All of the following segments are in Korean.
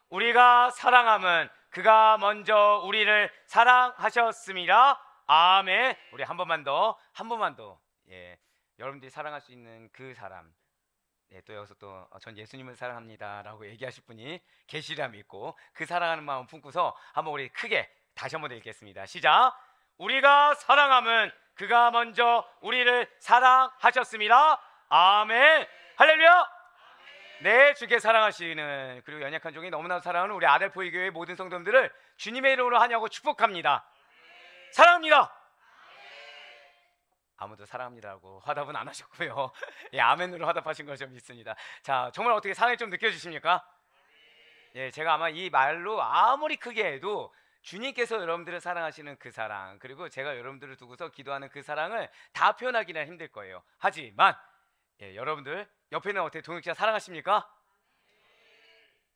우리가 사랑함은 그가 먼저 우리를 사랑하셨습니다. 아멘. 우리 한 번만 더, 한 번만 더. 예, 여러분들이 사랑할 수 있는 그 사람. 예, 또 여기서 또 전 예수님을 사랑합니다라고 얘기하실 분이 계시리라 믿고 그 사랑하는 마음 품고서 한번 우리 크게 다시 한번 읽겠습니다. 시작. 우리가 사랑함은 그가 먼저 우리를 사랑하셨습니다. 아멘. 할렐루야. 네, 주께 사랑하시는 그리고 연약한 종이 너무나 사랑하는 우리 아델포이 교회 모든 성도들을 주님의 이름으로 환영하고 축복합니다. 사랑합니다. 아무도 사랑합니다라고 화답은 안 하셨고요. 예, 아멘으로 화답하신 걸 좀 믿습니다. 자, 정말 어떻게 사랑이 좀 느껴지십니까? 예, 제가 아마 이 말로 아무리 크게 해도 주님께서 여러분들을 사랑하시는 그 사랑, 그리고 제가 여러분들을 두고서 기도하는 그 사랑을 다 표현하기는 힘들 거예요. 하지만 예, 여러분들 옆에 있는 어떻게 동역자 사랑하십니까?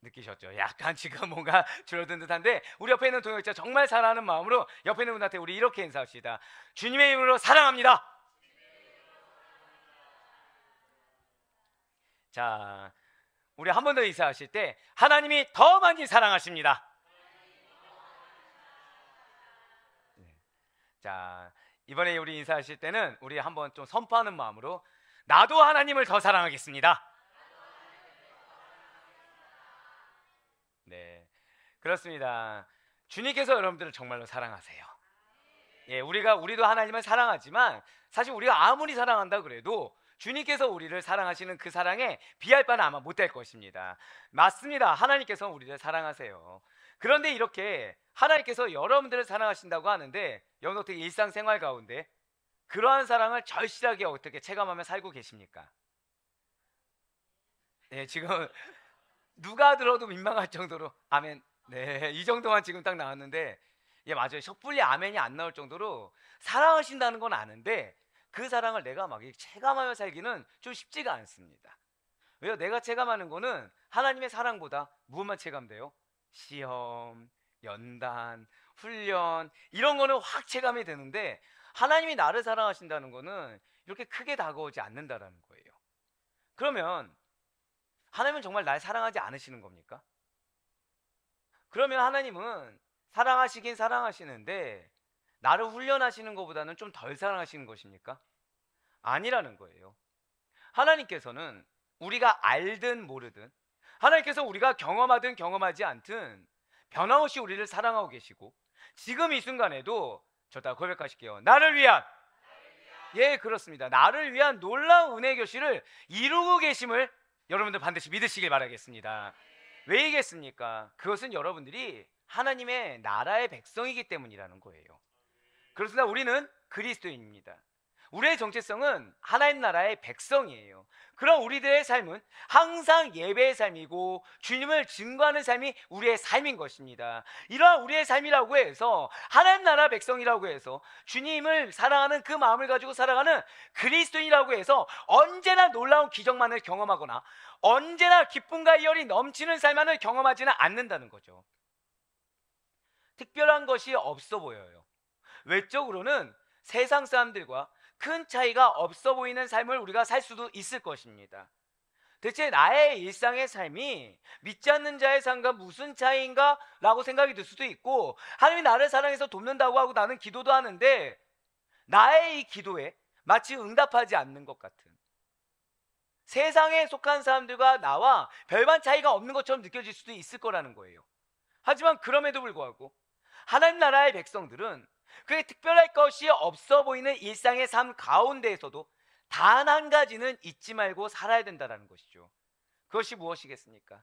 느끼셨죠? 약간 지금 뭔가 줄어든 듯한데 우리 옆에 있는 동역자 정말 사랑하는 마음으로 옆에 있는 분한테 우리 이렇게 인사합시다. 주님의 이름으로 사랑합니다. 자, 우리 한 번 더 인사하실 때 하나님이 더 많이 사랑하십니다. 자, 이번에 우리 인사하실 때는 우리 한번 좀 선포하는 마음으로 나도 하나님을 더 사랑하겠습니다. 네, 그렇습니다. 주님께서 여러분들을 정말로 사랑하세요. 예, 우리도 하나님을 사랑하지만 사실 우리가 아무리 사랑한다 그래도 주님께서 우리를 사랑하시는 그 사랑에 비할 바는 아마 못 될 것입니다. 맞습니다. 하나님께서 우리를 사랑하세요. 그런데 이렇게 하나님께서 여러분들을 사랑하신다고 하는데 여러분 어떻게 일상생활 가운데 그러한 사랑을 절실하게 어떻게 체감하며 살고 계십니까? 네, 지금 누가 들어도 민망할 정도로 아멘. 네, 이 정도만 지금 딱 나왔는데 예, 맞아요. 섣불리 아멘이 안 나올 정도로 사랑하신다는 건 아는데 그 사랑을 내가 막 체감하며 살기는 좀 쉽지가 않습니다. 왜요? 내가 체감하는 거는 하나님의 사랑보다 무엇만 체감돼요? 시험, 연단, 훈련 이런 거는 확 체감이 되는데 하나님이 나를 사랑하신다는 거는 이렇게 크게 다가오지 않는다라는 거예요. 그러면 하나님은 정말 날 사랑하지 않으시는 겁니까? 그러면 하나님은 사랑하시긴 사랑하시는데 나를 훈련하시는 것보다는 좀 덜 사랑하시는 것입니까? 아니라는 거예요. 하나님께서는 우리가 알든 모르든 하나님께서 우리가 경험하든 경험하지 않든 변함없이 우리를 사랑하고 계시고 지금 이 순간에도 저다 고백하실게요. 나를 위한 예, 그렇습니다. 나를 위한 놀라운 은혜 교실을 이루고 계심을 여러분들 반드시 믿으시길 바라겠습니다. 왜이겠습니까? 그것은 여러분들이 하나님의 나라의 백성이기 때문이라는 거예요. 그렇습니다. 우리는 그리스도인입니다. 우리의 정체성은 하나님 나라의 백성이에요. 그럼 우리들의 삶은 항상 예배의 삶이고 주님을 증거하는 삶이 우리의 삶인 것입니다. 이러한 우리의 삶이라고 해서 하나님 나라 백성이라고 해서 주님을 사랑하는 그 마음을 가지고 살아가는 그리스도인이라고 해서 언제나 놀라운 기적만을 경험하거나 언제나 기쁨과 열이 넘치는 삶만을 경험하지는 않는다는 거죠. 특별한 것이 없어 보여요. 외적으로는 세상 사람들과 큰 차이가 없어 보이는 삶을 우리가 살 수도 있을 것입니다. 대체 나의 일상의 삶이 믿지 않는 자의 삶과 무슨 차이인가? 라고 생각이 들 수도 있고 하나님이 나를 사랑해서 돕는다고 하고 나는 기도도 하는데 나의 이 기도에 마치 응답하지 않는 것 같은 세상에 속한 사람들과 나와 별반 차이가 없는 것처럼 느껴질 수도 있을 거라는 거예요. 하지만 그럼에도 불구하고 하나님 나라의 백성들은 그게 특별할 것이 없어 보이는 일상의 삶 가운데에서도 단 한 가지는 잊지 말고 살아야 된다는 것이죠. 그것이 무엇이겠습니까?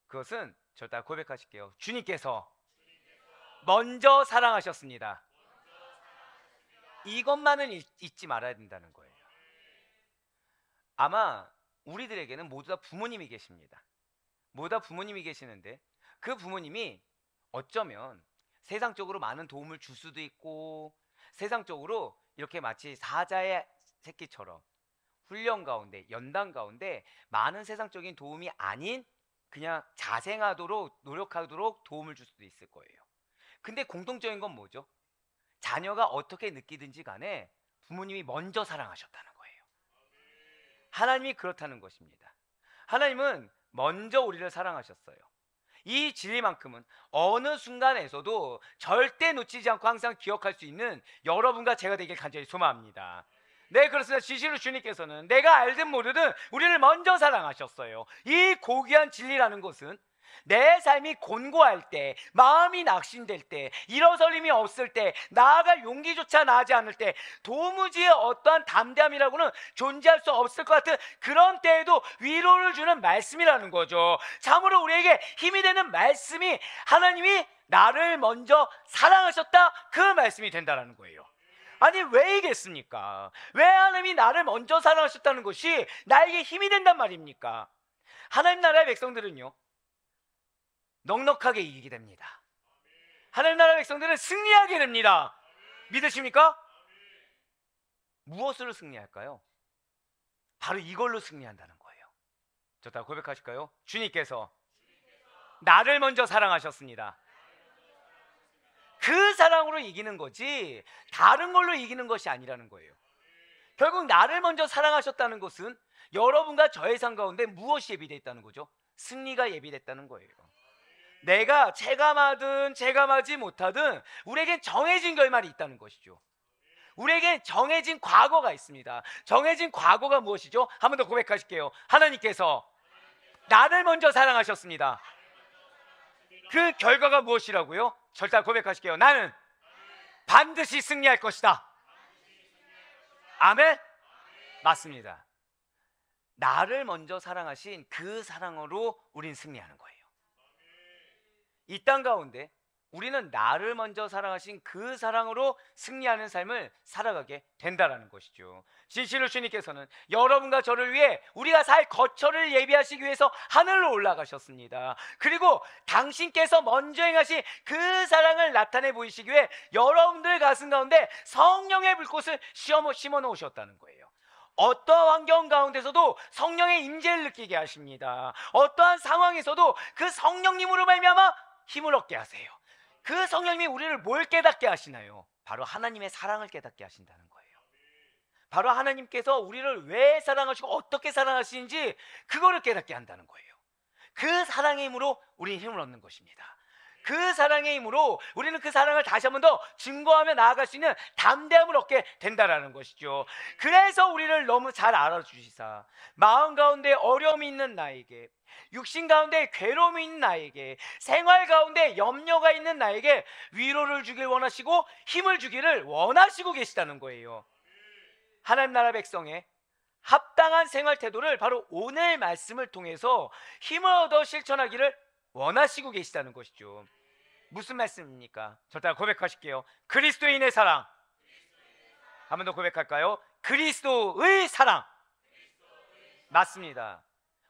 그것은 저다 고백하실게요. 주님께서 먼저 사랑하셨습니다. 이것만은 잊지 말아야 된다는 거예요. 아마 우리들에게는 모두 다 부모님이 계십니다. 모두 다 부모님이 계시는데 그 부모님이 어쩌면 세상적으로 많은 도움을 줄 수도 있고 세상적으로 이렇게 마치 사자의 새끼처럼 훈련 가운데 연단 가운데 많은 세상적인 도움이 아닌 그냥 자생하도록 노력하도록 도움을 줄 수도 있을 거예요. 근데 공통적인 건 뭐죠? 자녀가 어떻게 느끼든지 간에 부모님이 먼저 사랑하셨다는 거예요. 하나님이 그렇다는 것입니다. 하나님은 먼저 우리를 사랑하셨어요. 이 진리만큼은 어느 순간에서도 절대 놓치지 않고 항상 기억할 수 있는 여러분과 제가 되길 간절히 소망합니다. 네, 그렇습니다. 진실로 주님께서는 내가 알든 모르든 우리를 먼저 사랑하셨어요. 이 고귀한 진리라는 것은 내 삶이 곤고할 때, 마음이 낙심될 때, 일어서림이 없을 때, 나아갈 용기조차 나지 않을 때, 도무지 어떠한 담대함이라고는 존재할 수 없을 것 같은 그런 때에도 위로를 주는 말씀이라는 거죠. 참으로 우리에게 힘이 되는 말씀이 하나님이 나를 먼저 사랑하셨다, 그 말씀이 된다는 거예요. 아니, 왜이겠습니까? 왜 하나님이 나를 먼저 사랑하셨다는 것이 나에게 힘이 된단 말입니까? 하나님 나라의 백성들은요, 넉넉하게 이기게 됩니다. 하나님 나라 백성들은 승리하게 됩니다. 믿으십니까? 무엇으로 승리할까요? 바로 이걸로 승리한다는 거예요. 저 다 고백하실까요? 주님께서 나를 먼저 사랑하셨습니다. 그 사랑으로 이기는 거지 다른 걸로 이기는 것이 아니라는 거예요. 결국 나를 먼저 사랑하셨다는 것은 여러분과 저의 삶 가운데 무엇이 예비되어 있다는 거죠? 승리가 예비됐다는 거예요. 내가 체감하든 체감하지 못하든 우리에겐 정해진 결말이 있다는 것이죠. 우리에겐 정해진 과거가 있습니다. 정해진 과거가 무엇이죠? 한 번 더 고백하실게요. 하나님께서 나를 먼저 사랑하셨습니다. 그 결과가 무엇이라고요? 절대 고백하실게요. 나는 반드시 승리할 것이다. 아멘? 맞습니다. 나를 먼저 사랑하신 그 사랑으로 우린 승리하는 거예요. 이 땅 가운데 우리는 나를 먼저 사랑하신 그 사랑으로 승리하는 삶을 살아가게 된다는 것이죠. 진실로 주님께서는 여러분과 저를 위해 우리가 살 거처를 예비하시기 위해서 하늘로 올라가셨습니다. 그리고 당신께서 먼저 행하신 그 사랑을 나타내 보이시기 위해 여러분들 가슴 가운데 성령의 불꽃을 심어 놓으셨다는 거예요. 어떠한 환경 가운데서도 성령의 임재를 느끼게 하십니다. 어떠한 상황에서도 그 성령님으로 말미암아 힘을 얻게 하세요. 그 성령님이 우리를 뭘 깨닫게 하시나요? 바로 하나님의 사랑을 깨닫게 하신다는 거예요. 바로 하나님께서 우리를 왜 사랑하시고 어떻게 사랑하시는지 그거를 깨닫게 한다는 거예요. 그 사랑의 힘으로 우리는 힘을 얻는 것입니다. 그 사랑의 힘으로 우리는 그 사랑을 다시 한 번 더 증거하며 나아갈 수 있는 담대함을 얻게 된다는 것이죠. 그래서 우리를 너무 잘 알아주시사 마음 가운데 어려움이 있는 나에게, 육신 가운데 괴로움이 있는 나에게, 생활 가운데 염려가 있는 나에게 위로를 주길 원하시고 힘을 주기를 원하시고 계시다는 거예요. 하나님 나라 백성의 합당한 생활 태도를 바로 오늘 말씀을 통해서 힘을 얻어 실천하기를 원하시고 계시다는 것이죠. 무슨 말씀입니까? 저따라 고백하실게요. 그리스도인의 사랑. 한 번 더 고백할까요? 그리스도의 사랑. 맞습니다.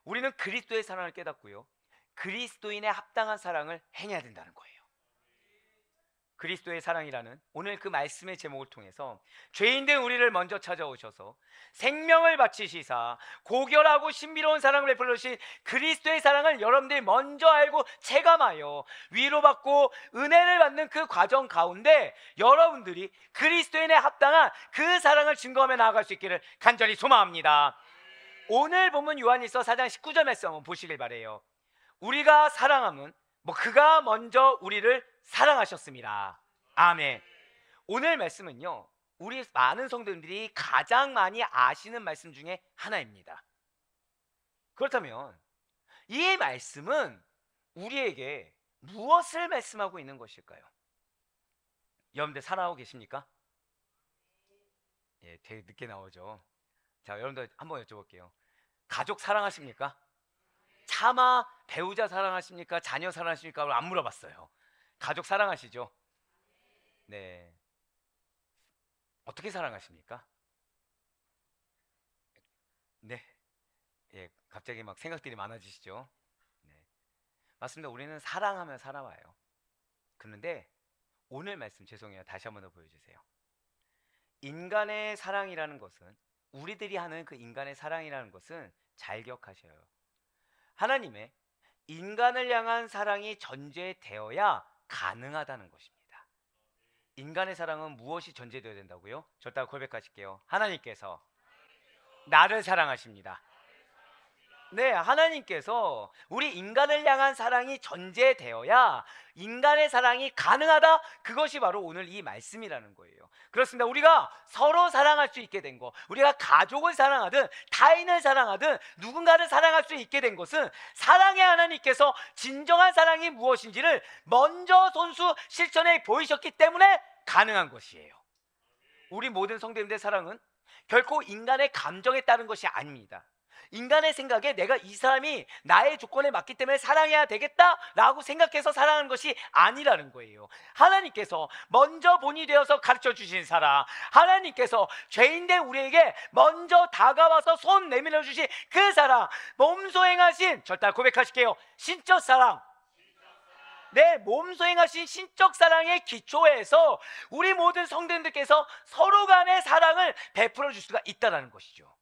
우리는 그리스도의 사랑을 깨닫고요, 그리스도인의 합당한 사랑을 행해야 된다는 거예요. 그리스도의 사랑이라는 오늘 그 말씀의 제목을 통해서 죄인된 우리를 먼저 찾아오셔서 생명을 바치시사 고결하고 신비로운 사랑을 베풀어 주신 그리스도의 사랑을 여러분들이 먼저 알고 체감하여 위로받고 은혜를 받는 그 과정 가운데 여러분들이 그리스도인의 합당한 그 사랑을 증거하며 나아갈 수 있기를 간절히 소망합니다. 오늘 본문 요한일서 4장 19절 말씀 한번 보시길 바래요. 우리가 사랑함은 그가 먼저 우리를 사랑하셨습니다. 아멘. 오늘 말씀은요, 우리 많은 성도님들이 가장 많이 아시는 말씀 중에 하나입니다. 그렇다면 이 말씀은 우리에게 무엇을 말씀하고 있는 것일까요? 여러분들 사랑하고 계십니까? 예, 되게 늦게 나오죠. 자, 여러분들 한번 여쭤볼게요. 가족 사랑하십니까? 차마 배우자 사랑하십니까? 자녀 사랑하십니까? 안 물어봤어요. 가족 사랑하시죠? 네. 어떻게 사랑하십니까? 네. 예, 갑자기 막 생각들이 많아지시죠? 네. 맞습니다. 우리는 사랑하며 살아와요. 그런데 오늘 말씀 죄송해요. 다시 한번 더 보여주세요. 인간의 사랑이라는 것은, 우리들이 하는 그 인간의 사랑이라는 것은 잘 기억하셔요. 하나님의 인간을 향한 사랑이 전제되어야 가능하다는 것입니다. 인간의 사랑은 무엇이 전제되어야 된다고요? 저따라 고백하실게요. 하나님께서 나를 사랑하십니다. 네, 하나님께서 우리 인간을 향한 사랑이 전제되어야 인간의 사랑이 가능하다. 그것이 바로 오늘 이 말씀이라는 거예요. 그렇습니다. 우리가 서로 사랑할 수 있게 된 것, 우리가 가족을 사랑하든 타인을 사랑하든 누군가를 사랑할 수 있게 된 것은 사랑의 하나님께서 진정한 사랑이 무엇인지를 먼저 손수 실천해 보이셨기 때문에 가능한 것이에요. 우리 모든 성도님들의 사랑은 결코 인간의 감정에 따른 것이 아닙니다. 인간의 생각에 내가 이 사람이 나의 조건에 맞기 때문에 사랑해야 되겠다라고 생각해서 사랑하는 것이 아니라는 거예요. 하나님께서 먼저 본이 되어서 가르쳐 주신 사랑, 하나님께서 죄인된 우리에게 먼저 다가와서 손 내밀어 주신 그 사랑, 몸소 행하신, 절대 고백하실게요, 신적 사랑. 내 몸소 행하신 신적 사랑의 기초에서 우리 모든 성도님들께서 서로 간의 사랑을 베풀어 줄 수가 있다는 것이죠.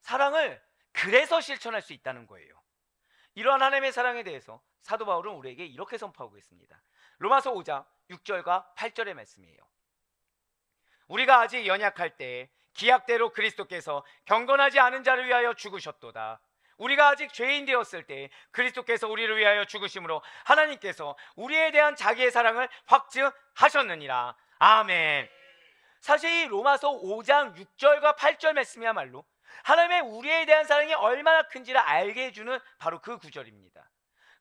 사랑을 그래서 실천할 수 있다는 거예요. 이러한 하나님의 사랑에 대해서 사도 바울은 우리에게 이렇게 선포하고 있습니다. 로마서 5장 6절과 8절의 말씀이에요. 우리가 아직 연약할 때 기약대로 그리스도께서 경건하지 않은 자를 위하여 죽으셨도다. 우리가 아직 죄인 되었을 때 그리스도께서 우리를 위하여 죽으심으로 하나님께서 우리에 대한 자기의 사랑을 확증하셨느니라. 아멘. 사실 이 로마서 5장 6절과 8절 말씀이야말로 하나님의 우리에 대한 사랑이 얼마나 큰지를 알게 해주는 바로 그 구절입니다.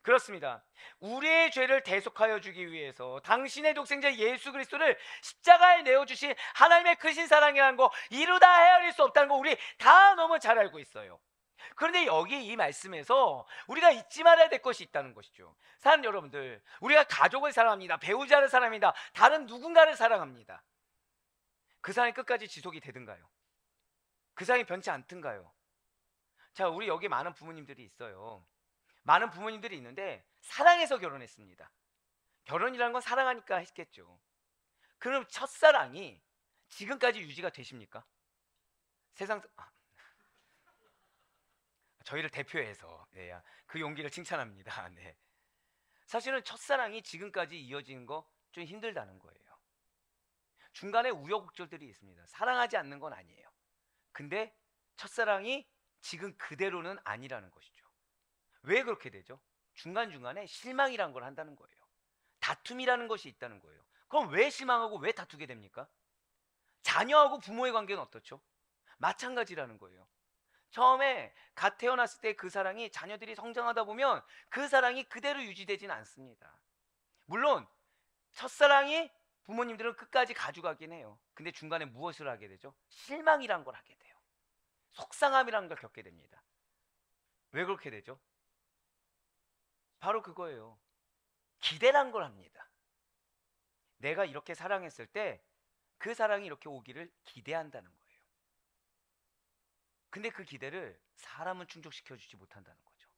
그렇습니다. 우리의 죄를 대속하여 주기 위해서 당신의 독생자 예수 그리스도를 십자가에 내어주신 하나님의 크신 사랑이라는 거, 이루다 헤아릴 수 없다는 거 우리 다 너무 잘 알고 있어요. 그런데 여기 이 말씀에서 우리가 잊지 말아야 될 것이 있다는 것이죠. 사랑하는 여러분들, 우리가 가족을 사랑합니다. 배우자를 사랑합니다. 다른 누군가를 사랑합니다. 그 사랑이 끝까지 지속이 되든가요? 그 사랑이 변치 않든가요? 자, 우리 여기 많은 부모님들이 있어요. 많은 부모님들이 있는데 사랑해서 결혼했습니다. 결혼이라는 건 사랑하니까 했겠죠. 그럼 첫사랑이 지금까지 유지가 되십니까? 저희를 대표해서 그 용기를 칭찬합니다. 네. 사실은 첫사랑이 지금까지 이어지는 거 좀 힘들다는 거예요. 중간에 우여곡절들이 있습니다. 사랑하지 않는 건 아니에요. 근데 첫사랑이 지금 그대로는 아니라는 것이죠. 왜 그렇게 되죠? 중간중간에 실망이란 걸 한다는 거예요. 다툼이라는 것이 있다는 거예요. 그럼 왜 실망하고 왜 다투게 됩니까? 자녀하고 부모의 관계는 어떻죠? 마찬가지라는 거예요. 처음에 갓 태어났을 때 그 사랑이 자녀들이 성장하다 보면 그 사랑이 그대로 유지되지는 않습니다. 물론 첫사랑이 부모님들은 끝까지 가져가긴 해요. 근데 중간에 무엇을 하게 되죠? 실망이란 걸 하게 돼요. 속상함이란 걸 겪게 됩니다. 왜 그렇게 되죠? 바로 그거예요. 기대란 걸 합니다. 내가 이렇게 사랑했을 때 그 사랑이 이렇게 오기를 기대한다는 거예요. 근데 그 기대를 사람은 충족시켜주지 못한다는 거죠.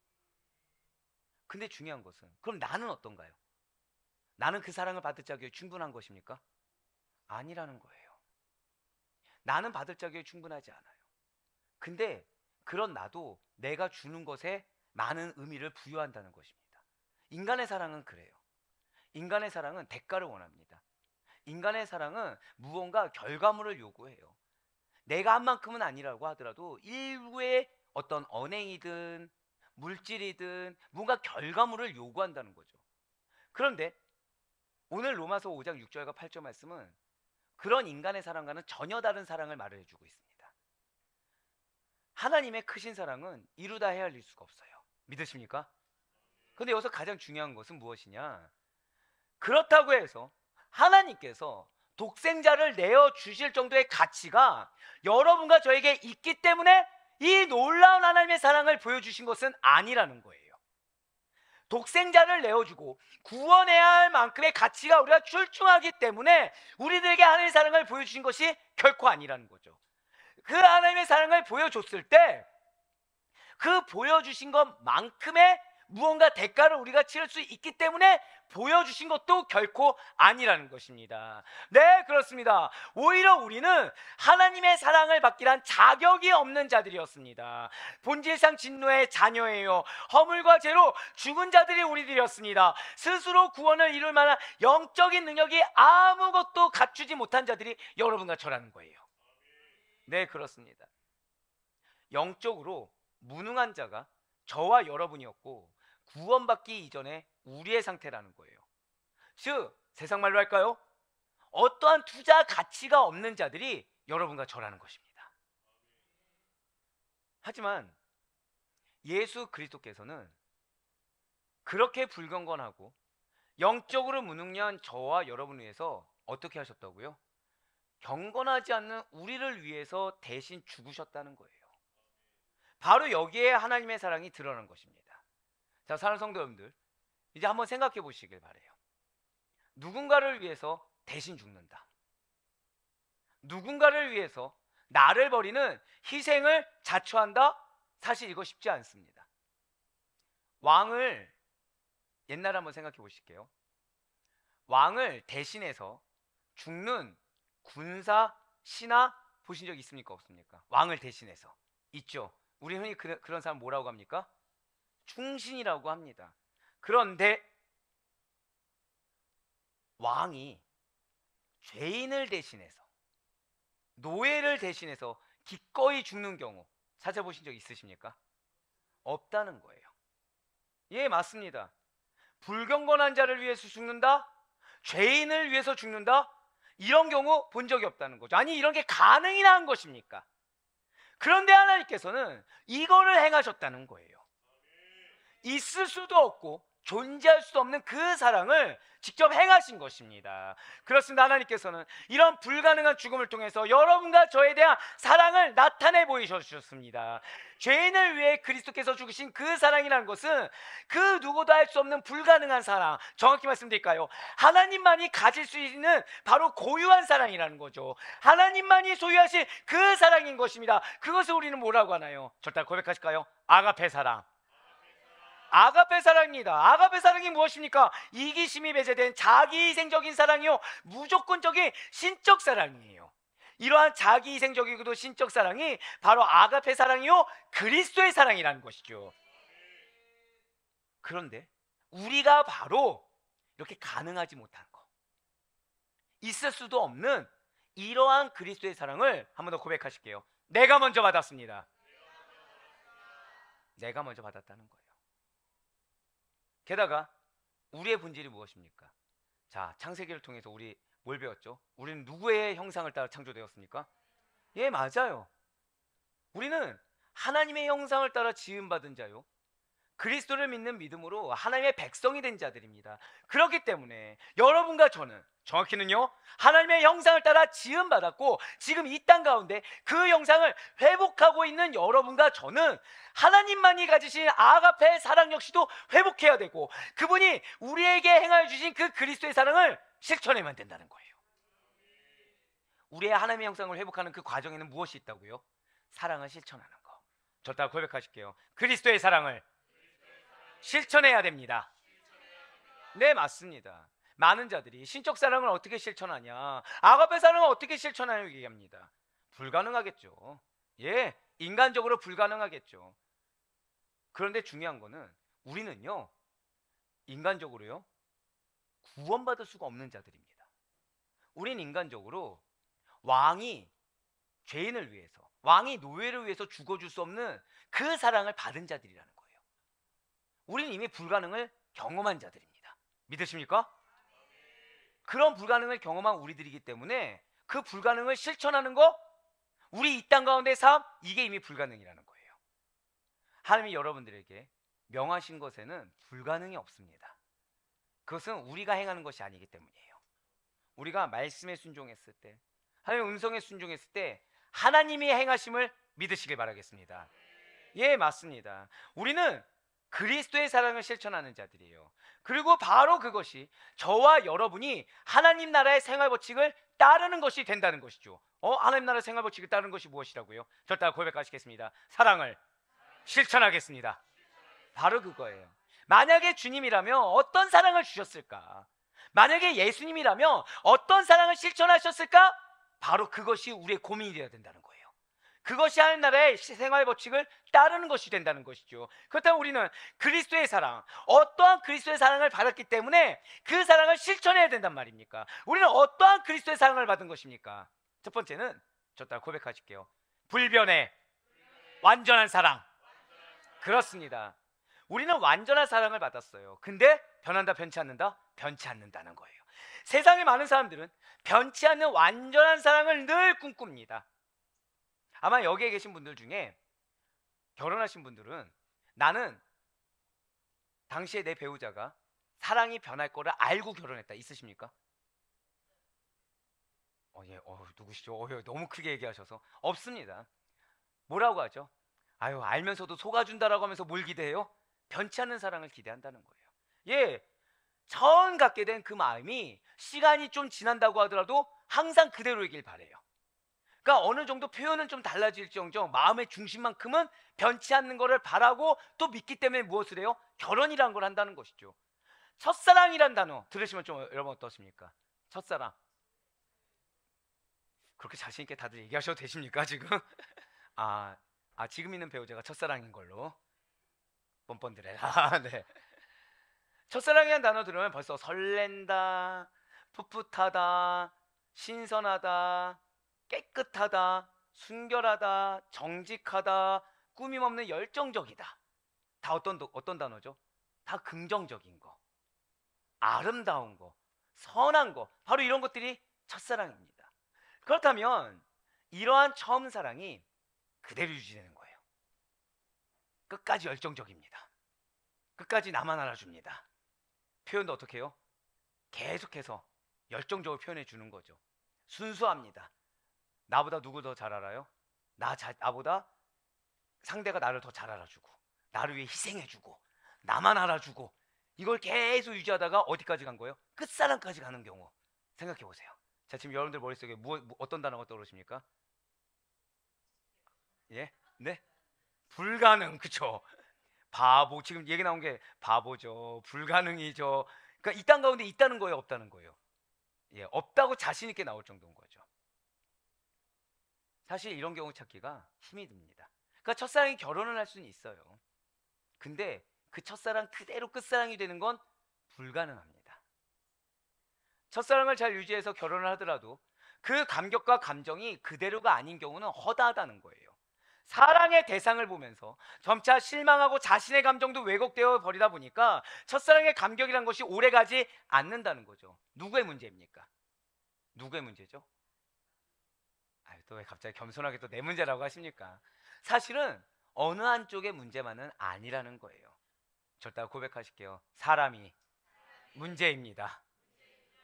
근데 중요한 것은 그럼 나는 어떤가요? 나는 그 사랑을 받을 자격이 충분한 것입니까? 아니라는 거예요. 나는 받을 자격이 충분하지 않아요. 근데 그런 나도 내가 주는 것에 많은 의미를 부여한다는 것입니다. 인간의 사랑은 그래요. 인간의 사랑은 대가를 원합니다. 인간의 사랑은 무언가 결과물을 요구해요. 내가 한 만큼은 아니라고 하더라도 일부의 어떤 언행이든 물질이든 뭔가 결과물을 요구한다는 거죠. 그런데 오늘 로마서 5장 6절과 8절 말씀은 그런 인간의 사랑과는 전혀 다른 사랑을 말을 해주고 있습니다. 하나님의 크신 사랑은 이루다 헤아릴 수가 없어요. 믿으십니까? 그런데 여기서 가장 중요한 것은 무엇이냐? 그렇다고 해서 하나님께서 독생자를 내어주실 정도의 가치가 여러분과 저에게 있기 때문에 이 놀라운 하나님의 사랑을 보여주신 것은 아니라는 거예요. 독생자를 내어주고 구원해야 할 만큼의 가치가 우리가 출중하기 때문에 우리들에게 하나님의 사랑을 보여주신 것이 결코 아니라는 거죠. 그 하나님의 사랑을 보여줬을 때 그 보여주신 것만큼의 무언가 대가를 우리가 치를 수 있기 때문에 보여주신 것도 결코 아니라는 것입니다. 네, 그렇습니다. 오히려 우리는 하나님의 사랑을 받기란 자격이 없는 자들이었습니다. 본질상 진노의 자녀예요. 허물과 죄로 죽은 자들이 우리들이었습니다. 스스로 구원을 이룰 만한 영적인 능력이 아무것도 갖추지 못한 자들이 여러분과 저라는 거예요. 네, 그렇습니다. 영적으로 무능한 자가 저와 여러분이었고 구원받기 이전에 우리의 상태라는 거예요. 즉 세상 말로 할까요? 어떠한 투자 가치가 없는 자들이 여러분과 저라는 것입니다. 하지만 예수 그리스도께서는 그렇게 불경건하고 영적으로 무능력한 저와 여러분을 위해서 어떻게 하셨다고요? 경건하지 않는 우리를 위해서 대신 죽으셨다는 거예요. 바로 여기에 하나님의 사랑이 드러난 것입니다. 자, 사랑하는 성도 여러분들, 이제 한번 생각해 보시길 바래요. 누군가를 위해서 대신 죽는다. 누군가를 위해서 나를 버리는 희생을 자처한다? 사실 이거 쉽지 않습니다. 왕을 옛날에 한번 생각해 보실게요. 왕을 대신해서 죽는 군사, 신하 보신 적 있습니까? 없습니까? 왕을 대신해서. 있죠. 우리 흔히 그런 사람 뭐라고 합니까? 충신이라고 합니다. 그런데 왕이 죄인을 대신해서, 노예를 대신해서 기꺼이 죽는 경우 찾아보신 적 있으십니까? 없다는 거예요. 예, 맞습니다. 불경건한 자를 위해서 죽는다? 죄인을 위해서 죽는다? 이런 경우 본 적이 없다는 거죠. 아니, 이런 게 가능이나 한 것입니까? 그런데 하나님께서는 이거를 행하셨다는 거예요. 있을 수도 없고 존재할 수 없는 그 사랑을 직접 행하신 것입니다. 그렇습니다. 하나님께서는 이런 불가능한 죽음을 통해서 여러분과 저에 대한 사랑을 나타내 보이셨습니다. 죄인을 위해 그리스도께서 죽으신 그 사랑이라는 것은 그 누구도 할 수 없는 불가능한 사랑, 정확히 말씀드릴까요? 하나님만이 가질 수 있는 바로 고유한 사랑이라는 거죠. 하나님만이 소유하신 그 사랑인 것입니다. 그것을 우리는 뭐라고 하나요? 절대 고백하실까요? 아가페 사랑. 아가페 사랑입니다. 아가페 사랑이 무엇입니까? 이기심이 배제된 자기희생적인 사랑이요, 무조건적인 신적 사랑이에요. 이러한 자기희생적이고도 신적 사랑이 바로 아가페 사랑이요, 그리스도의 사랑이라는 것이죠. 그런데 우리가 바로 이렇게 가능하지 못한 거, 있을 수도 없는 이러한 그리스도의 사랑을 한 번 더 고백하실게요. 내가 먼저 받았습니다. 내가 먼저 받았다는 거예요. 게다가 우리의 본질이 무엇입니까? 자, 창세기를 통해서 우리 뭘 배웠죠? 우리는 누구의 형상을 따라 창조되었습니까? 예, 맞아요. 우리는 하나님의 형상을 따라 지음받은 자요, 그리스도를 믿는 믿음으로 하나님의 백성이 된 자들입니다. 그렇기 때문에 여러분과 저는, 정확히는요, 하나님의 형상을 따라 지음받았고 지금 이 땅 가운데 그 형상을 회복하고 있는 여러분과 저는 하나님만이 가지신 아가페의 사랑 역시도 회복해야 되고, 그분이 우리에게 행하여 주신 그 그리스도의 사랑을 실천해야만 된다는 거예요. 우리의 하나님의 형상을 회복하는 그 과정에는 무엇이 있다고요? 사랑을 실천하는 거. 저 따라 고백하실게요. 그리스도의 사랑을 실천해야 됩니다. 네, 맞습니다. 많은 자들이 신적 사랑을 어떻게 실천하냐, 아가페 사랑을 어떻게 실천하냐고 얘기합니다. 불가능하겠죠. 예, 인간적으로 불가능하겠죠. 그런데 중요한 거는 우리는요, 인간적으로요, 구원받을 수가 없는 자들입니다. 우린 인간적으로 왕이 죄인을 위해서, 왕이 노예를 위해서 죽어줄 수 없는 그 사랑을 받은 자들이라는 거예요. 우리는 이미 불가능을 경험한 자들입니다. 믿으십니까? 그런 불가능을 경험한 우리들이기 때문에 그 불가능을 실천하는 거, 우리 이 땅 가운데 삶, 이게 이미 불가능이라는 거예요. 하나님이 여러분들에게 명하신 것에는 불가능이 없습니다. 그것은 우리가 행하는 것이 아니기 때문이에요. 우리가 말씀에 순종했을 때, 하나님의 음성에 순종했을 때 하나님이 행하심을 믿으시길 바라겠습니다. 예, 맞습니다. 우리는 그리스도의 사랑을 실천하는 자들이에요. 그리고 바로 그것이 저와 여러분이 하나님 나라의 생활 법칙을 따르는 것이 된다는 것이죠. 하나님 나라의 생활 법칙을 따르는 것이 무엇이라고요? 저 따라 고백하시겠습니다. 사랑을 실천하겠습니다. 바로 그거예요. 만약에 주님이라면 어떤 사랑을 주셨을까? 만약에 예수님이라면 어떤 사랑을 실천하셨을까? 바로 그것이 우리의 고민이 되어야 된다는 거예요. 그것이 하나님 나라의 생활 법칙을 따르는 것이 된다는 것이죠. 그렇다면 우리는 그리스도의 사랑, 어떠한 그리스도의 사랑을 받았기 때문에 그 사랑을 실천해야 된단 말입니까? 우리는 어떠한 그리스도의 사랑을 받은 것입니까? 첫 번째는 저 따라 고백하실게요. 불변의 완전한 사랑. 그렇습니다. 우리는 완전한 사랑을 받았어요. 근데 변한다, 변치 않는다? 변치 않는다는 거예요. 세상에 많은 사람들은 변치 않는 완전한 사랑을 늘 꿈꿉니다. 아마 여기에 계신 분들 중에 결혼하신 분들은 나는 당시에 내 배우자가 사랑이 변할 거를 알고 결혼했다 있으십니까? 예, 누구시죠? 예, 너무 크게 얘기하셔서 없습니다. 뭐라고 하죠? 아유, 알면서도 속아준다라고 하면서 뭘 기대해요? 변치 않는 사랑을 기대한다는 거예요. 예, 처음 갖게 된 그 마음이 시간이 좀 지난다고 하더라도 항상 그대로이길 바래요. 그러니까 어느 정도 표현은 좀 달라질지언정 마음의 중심만큼은 변치 않는 거를 바라고 또 믿기 때문에 무엇을 해요? 결혼이란 걸 한다는 것이죠. 첫사랑이란 단어 들으시면 좀 여러분 어떻습니까? 첫사랑. 그렇게 자신 있게 다들 얘기하셔도 되십니까 지금? 아, 지금 있는 배우자가 첫사랑인 걸로 뻔뻔드래. 네. 첫사랑이란 단어 들으면 벌써 설렌다, 풋풋하다, 신선하다, 깨끗하다, 순결하다, 정직하다, 꾸밈없는 열정적이다. 다 어떤 단어죠? 다 긍정적인 거, 아름다운 거, 선한 거, 바로 이런 것들이 첫사랑입니다. 그렇다면 이러한 처음 사랑이 그대로 유지되는 거예요. 끝까지 열정적입니다. 끝까지 나만 알아줍니다. 표현도 어떻게 해요? 계속해서 열정적으로 표현해 주는 거죠. 순수합니다. 나보다 누구 더 잘 알아요? 나보다 상대가 나를 더 잘 알아주고 나를 위해 희생해주고 나만 알아주고 이걸 계속 유지하다가 어디까지 간 거예요? 끝사랑까지 가는 경우 생각해 보세요. 자, 지금 여러분들 머릿속에 어떤 단어가 떠오르십니까? 예? 네? 불가능. 그쵸? 바보. 지금 얘기 나온 게 바보죠. 불가능이죠. 그러니까 이 땅 가운데 있다는 거예요, 없다는 거예요? 예, 없다고 자신 있게 나올 정도인 거죠. 사실 이런 경우 찾기가 힘이 듭니다. 그러니까 첫사랑이 결혼을 할 수는 있어요. 근데 그 첫사랑 그대로 끝사랑이 되는 건 불가능합니다. 첫사랑을 잘 유지해서 결혼을 하더라도 그 감격과 감정이 그대로가 아닌 경우는 허다하다는 거예요. 사랑의 대상을 보면서 점차 실망하고 자신의 감정도 왜곡되어 버리다 보니까 첫사랑의 감격이란 것이 오래가지 않는다는 거죠. 누구의 문제입니까? 누구의 문제죠? 또 왜 갑자기 겸손하게 또 내 문제라고 하십니까? 사실은 어느 한쪽의 문제만은 아니라는 거예요. 절대 고백하실게요. 사람이 문제입니다.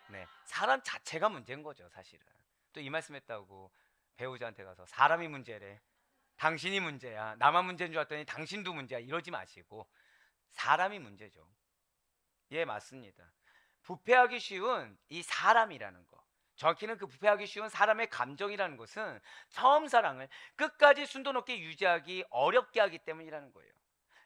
네, 사람 자체가 문제인 거죠, 사실은. 또 이 말씀했다고 배우자한테 가서 사람이 문제래. 당신이 문제야. 나만 문제인 줄 알았더니 당신도 문제야. 이러지 마시고 사람이 문제죠. 예, 맞습니다. 부패하기 쉬운 이 사람이라는 거. 정확히는 그 부패하기 쉬운 사람의 감정이라는 것은 처음 사랑을 끝까지 순도 높게 유지하기 어렵게 하기 때문이라는 거예요.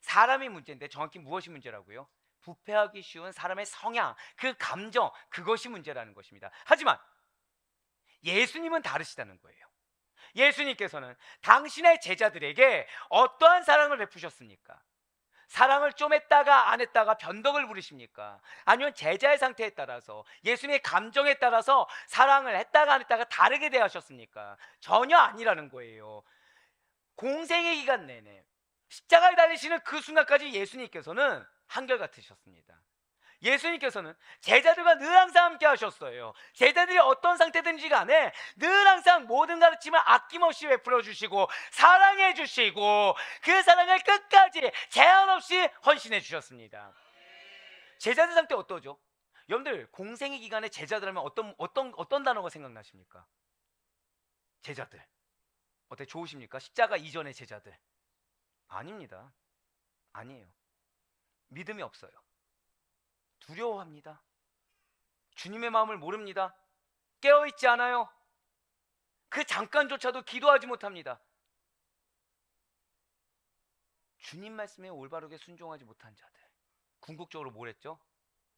사람이 문제인데 정확히 무엇이 문제라고요? 부패하기 쉬운 사람의 성향, 그 감정, 그것이 문제라는 것입니다. 하지만 예수님은 다르시다는 거예요. 예수님께서는 당신의 제자들에게 어떠한 사랑을 베푸셨습니까? 사랑을 좀 했다가 안 했다가 변덕을 부리십니까? 아니면 제자의 상태에 따라서 예수님의 감정에 따라서 사랑을 했다가 안 했다가 다르게 대하셨습니까? 전혀 아니라는 거예요. 공생의 기간 내내 십자가에 달리시는 그 순간까지 예수님께서는 한결같으셨습니다. 예수님께서는 제자들과 늘 항상 함께 하셨어요. 제자들이 어떤 상태든지 간에 늘 항상 모든 가르침을 아낌없이 베풀어 주시고 사랑해 주시고 그 사랑을 끝까지 제한 없이 헌신해 주셨습니다. 제자들 상태 어떠죠? 여러분들 공생의 기간에 제자들 하면 어떤 단어가 생각나십니까? 제자들 어때, 좋으십니까? 십자가 이전의 제자들 아닙니다. 아니에요. 믿음이 없어요. 두려워합니다. 주님의 마음을 모릅니다. 깨어있지 않아요. 그 잠깐조차도 기도하지 못합니다. 주님 말씀에 올바르게 순종하지 못한 자들, 궁극적으로 뭘 했죠?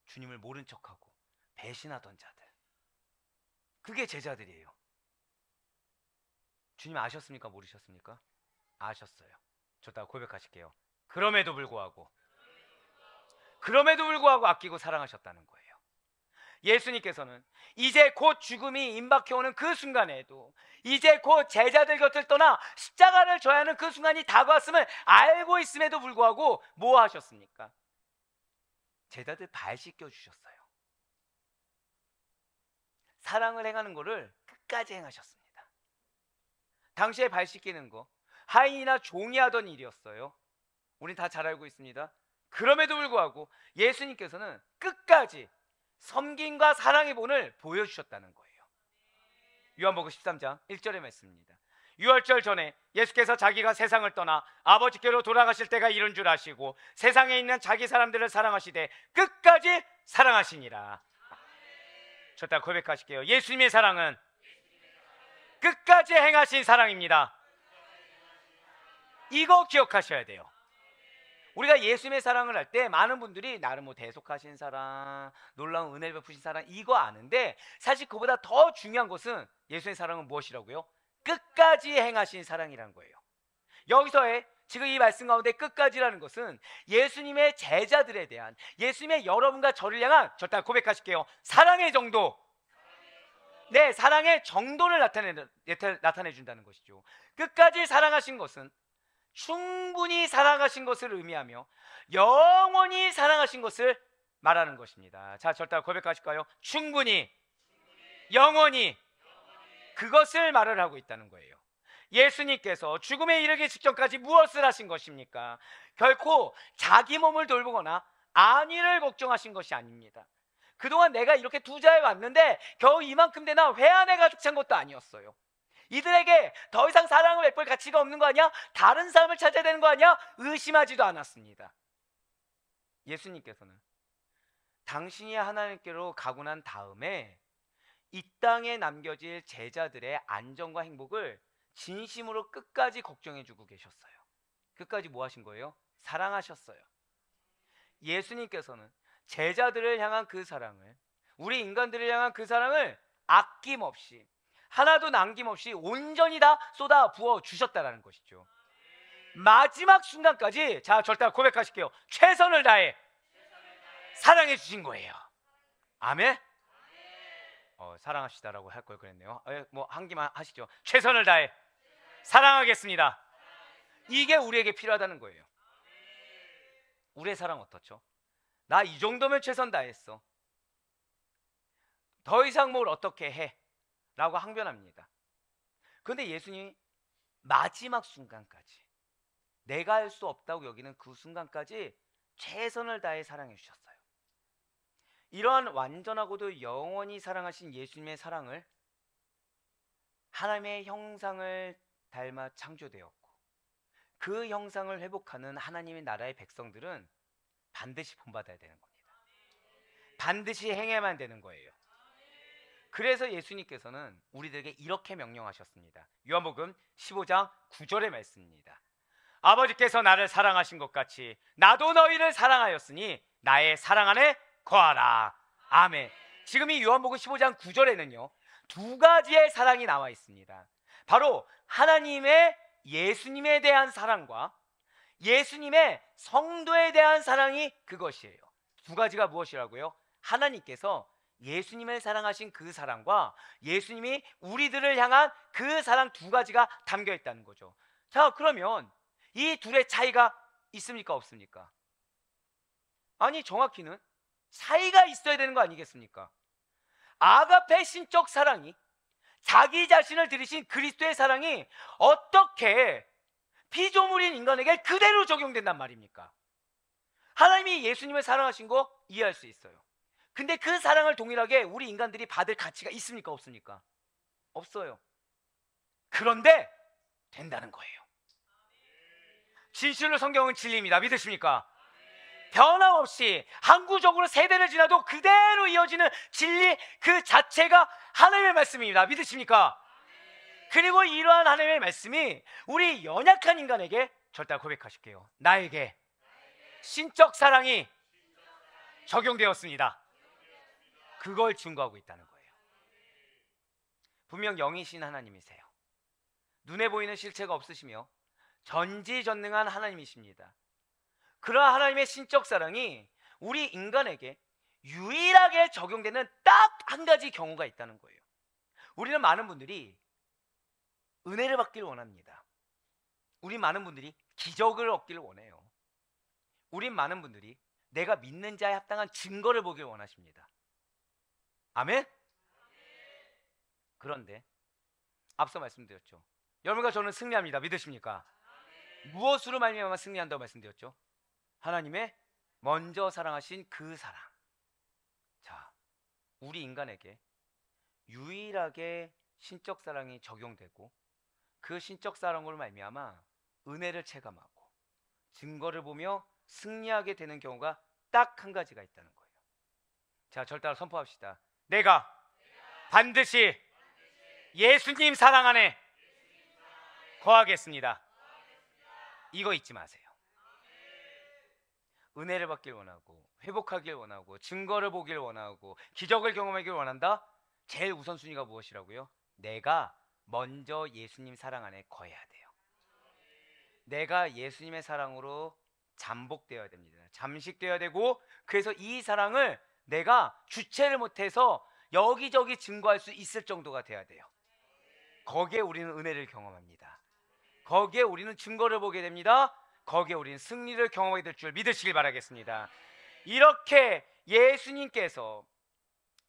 주님을 모른 척하고 배신하던 자들, 그게 제자들이에요. 주님 아셨습니까? 모르셨습니까? 아셨어요. 저따가 고백하실게요. 그럼에도 불구하고 아끼고 사랑하셨다는 거예요. 예수님께서는 이제 곧 죽음이 임박해 오는 그 순간에도 이제 곧 제자들 곁을 떠나 십자가를 져야 하는 그 순간이 다가왔음을 알고 있음에도 불구하고 뭐 하셨습니까? 제자들 발 씻겨 주셨어요. 사랑을 행하는 것을 끝까지 행하셨습니다. 당시에 발 씻기는 거 하인이나 종이 하던 일이었어요. 우린 다 잘 알고 있습니다. 그럼에도 불구하고 예수님께서는 끝까지 섬김과 사랑의 본을 보여주셨다는 거예요. 요한복음 13장 1절의 말씀입니다. 유월절 전에 예수께서 자기가 세상을 떠나 아버지께로 돌아가실 때가 이른 줄 아시고 세상에 있는 자기 사람들을 사랑하시되 끝까지 사랑하시니라. 저따 고백하실게요. 예수님의 사랑은 끝까지 행하신 사랑입니다. 이거 기억하셔야 돼요. 우리가 예수님의 사랑을 할 때 많은 분들이 나를 뭐 대속하신 사랑, 놀라운 은혜 베푸신 사랑 이거 아는데 사실 그보다 더 중요한 것은 예수님의 사랑은 무엇이라고요? 끝까지 행하신 사랑이라는 거예요. 여기서의 지금 이 말씀 가운데 끝까지라는 것은 예수님의 제자들에 대한 예수님의 여러분과 저를 향한 저따 고백하실게요. 사랑의 정도. 네, 사랑의 정도를 나타내 준다는 것이죠. 끝까지 사랑하신 것은 충분히 사랑하신 것을 의미하며 영원히 사랑하신 것을 말하는 것입니다. 자, 절대 고백하실까요? 충분히, 영원히 그것을 말을 하고 있다는 거예요. 예수님께서 죽음에 이르기 직전까지 무엇을 하신 것입니까? 결코 자기 몸을 돌보거나 안위를 걱정하신 것이 아닙니다. 그동안 내가 이렇게 투자해 왔는데 겨우 이만큼 되나 회 안에 가득 찬 것도 아니었어요. 이들에게 더 이상 사랑을 베풀 가치가 없는 거 아니야? 다른 삶을 찾아야 되는 거 아니야? 의심하지도 않았습니다. 예수님께서는 당신이 하나님께로 가고 난 다음에 이 땅에 남겨질 제자들의 안전과 행복을 진심으로 끝까지 걱정해 주고 계셨어요. 끝까지 뭐 하신 거예요? 사랑하셨어요. 예수님께서는 제자들을 향한 그 사랑을, 우리 인간들을 향한 그 사랑을 아낌없이 하나도 남김없이 온전히 다 쏟아 부어 주셨다라는 것이죠. 마지막 순간까지, 자, 절대 고백하실게요. 최선을 다해 사랑해 주신 거예요. 아멘. 사랑합시다라고 할 걸 그랬네요. 뭐 한 개만 하시죠. 최선을 다해 사랑하겠습니다. 이게 우리에게 필요하다는 거예요. 우리의 사랑 어떻죠? 나 이 정도면 최선 다했어. 더 이상 뭘 어떻게 해? 라고 항변합니다. 그런데 예수님이 마지막 순간까지 내가 할 수 없다고 여기는 그 순간까지 최선을 다해 사랑해 주셨어요. 이러한 완전하고도 영원히 사랑하신 예수님의 사랑을 하나님의 형상을 닮아 창조되었고 그 형상을 회복하는 하나님의 나라의 백성들은 반드시 본받아야 되는 겁니다. 반드시 행해야만 되는 거예요. 그래서 예수님께서는 우리들에게 이렇게 명령하셨습니다. 요한복음 15장 9절의 말씀입니다. 아버지께서 나를 사랑하신 것 같이 나도 너희를 사랑하였으니 나의 사랑 안에 거하라. 아멘. 지금 이 요한복음 15장 9절에는요 두 가지의 사랑이 나와 있습니다. 바로 하나님의 예수님에 대한 사랑과 예수님의 성도에 대한 사랑이 그것이에요. 두 가지가 무엇이라고요? 하나님께서 예수님을 사랑하신 그 사랑과 예수님이 우리들을 향한 그 사랑 두 가지가 담겨 있다는 거죠. 자, 그러면 이 둘의 차이가 있습니까? 없습니까? 아니, 정확히는 차이가 있어야 되는 거 아니겠습니까? 아가페 신적 사랑이, 자기 자신을 들이신 그리스도의 사랑이 어떻게 피조물인 인간에게 그대로 적용된단 말입니까? 하나님이 예수님을 사랑하신 거 이해할 수 있어요. 근데 그 사랑을 동일하게 우리 인간들이 받을 가치가 있습니까? 없습니까? 없어요. 그런데 된다는 거예요. 진실로 성경은 진리입니다. 믿으십니까? 변함없이 항구적으로 세대를 지나도 그대로 이어지는 진리 그 자체가 하나님의 말씀입니다. 믿으십니까? 그리고 이러한 하나님의 말씀이 우리 연약한 인간에게 절대 고백하실게요. 나에게 신적 사랑이 적용되었습니다. 그걸 증거하고 있다는 거예요. 분명 영이신 하나님이세요. 눈에 보이는 실체가 없으시며 전지전능한 하나님이십니다. 그러한 하나님의 신적 사랑이 우리 인간에게 유일하게 적용되는 딱 한 가지 경우가 있다는 거예요. 우리는 많은 분들이 은혜를 받기를 원합니다. 우리 많은 분들이 기적을 얻기를 원해요. 우린 많은 분들이 내가 믿는 자에 합당한 증거를 보길 원하십니다. 아멘? 그런데 앞서 말씀드렸죠. 여러분과 저는 승리합니다. 믿으십니까? 무엇으로 말미암아 승리한다고 말씀드렸죠? 하나님의 먼저 사랑하신 그 사랑. 자, 우리 인간에게 유일하게 신적 사랑이 적용되고 그 신적 사랑으로 말미암아 은혜를 체감하고 증거를 보며 승리하게 되는 경우가 딱 한 가지가 있다는 거예요. 자, 저를 따라 선포합시다. 내가 반드시 예수님 사랑 안에 거하겠습니다. 이거 잊지 마세요. 은혜를 받길 원하고 회복하길 원하고 증거를 보길 원하고 기적을 경험하길 원한다? 제일 우선순위가 무엇이라고요? 내가 먼저 예수님 사랑 안에 거해야 돼요. 내가 예수님의 사랑으로 잠복되어야 됩니다. 잠식되어야 되고, 그래서 이 사랑을 내가 주체를 못해서 여기저기 증거할 수 있을 정도가 돼야 돼요. 거기에 우리는 은혜를 경험합니다. 거기에 우리는 증거를 보게 됩니다. 거기에 우리는 승리를 경험하게 될 줄 믿으시길 바라겠습니다. 이렇게 예수님께서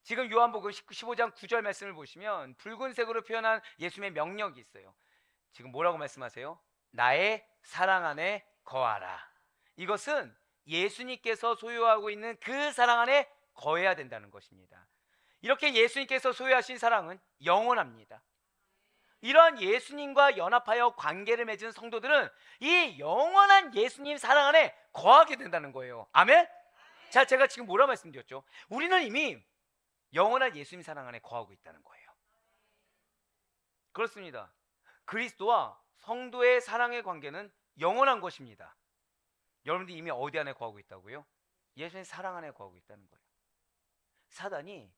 지금 요한복음 15장 9절 말씀을 보시면 붉은색으로 표현한 예수님의 명령이 있어요. 지금 뭐라고 말씀하세요? 나의 사랑 안에 거하라. 이것은 예수님께서 소유하고 있는 그 사랑 안에 거해야 된다는 것입니다. 이렇게 예수님께서 소유하신 사랑은 영원합니다. 이러한 예수님과 연합하여 관계를 맺은 성도들은 이 영원한 예수님 사랑 안에 거하게 된다는 거예요. 아멘? 자, 제가 지금 뭐라 말씀드렸죠? 우리는 이미 영원한 예수님 사랑 안에 거하고 있다는 거예요. 그렇습니다. 그리스도와 성도의 사랑의 관계는 영원한 것입니다. 여러분들이 이미 어디 안에 거하고 있다고요? 예수님 사랑 안에 거하고 있다는 거예요. 사단이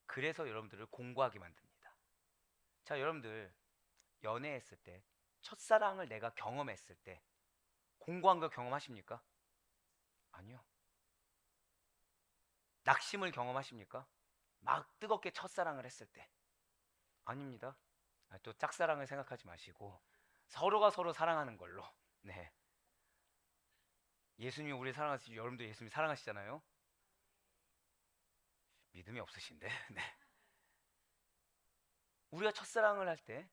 그래서 여러분들을 공고하게 만듭니다. 자, 여러분들 연애했을 때, 첫사랑을 내가 경험했을 때 공고한 거 경험하십니까? 아니요. 낙심을 경험하십니까? 막 뜨겁게 첫사랑을 했을 때. 아닙니다. 또 짝사랑을 생각하지 마시고 서로가 서로 사랑하는 걸로. 네. 예수님이 우리 사랑하시죠. 여러분도 예수님 사랑하시잖아요. 믿음이 없으신데. 네. 우리가 첫사랑을 할 때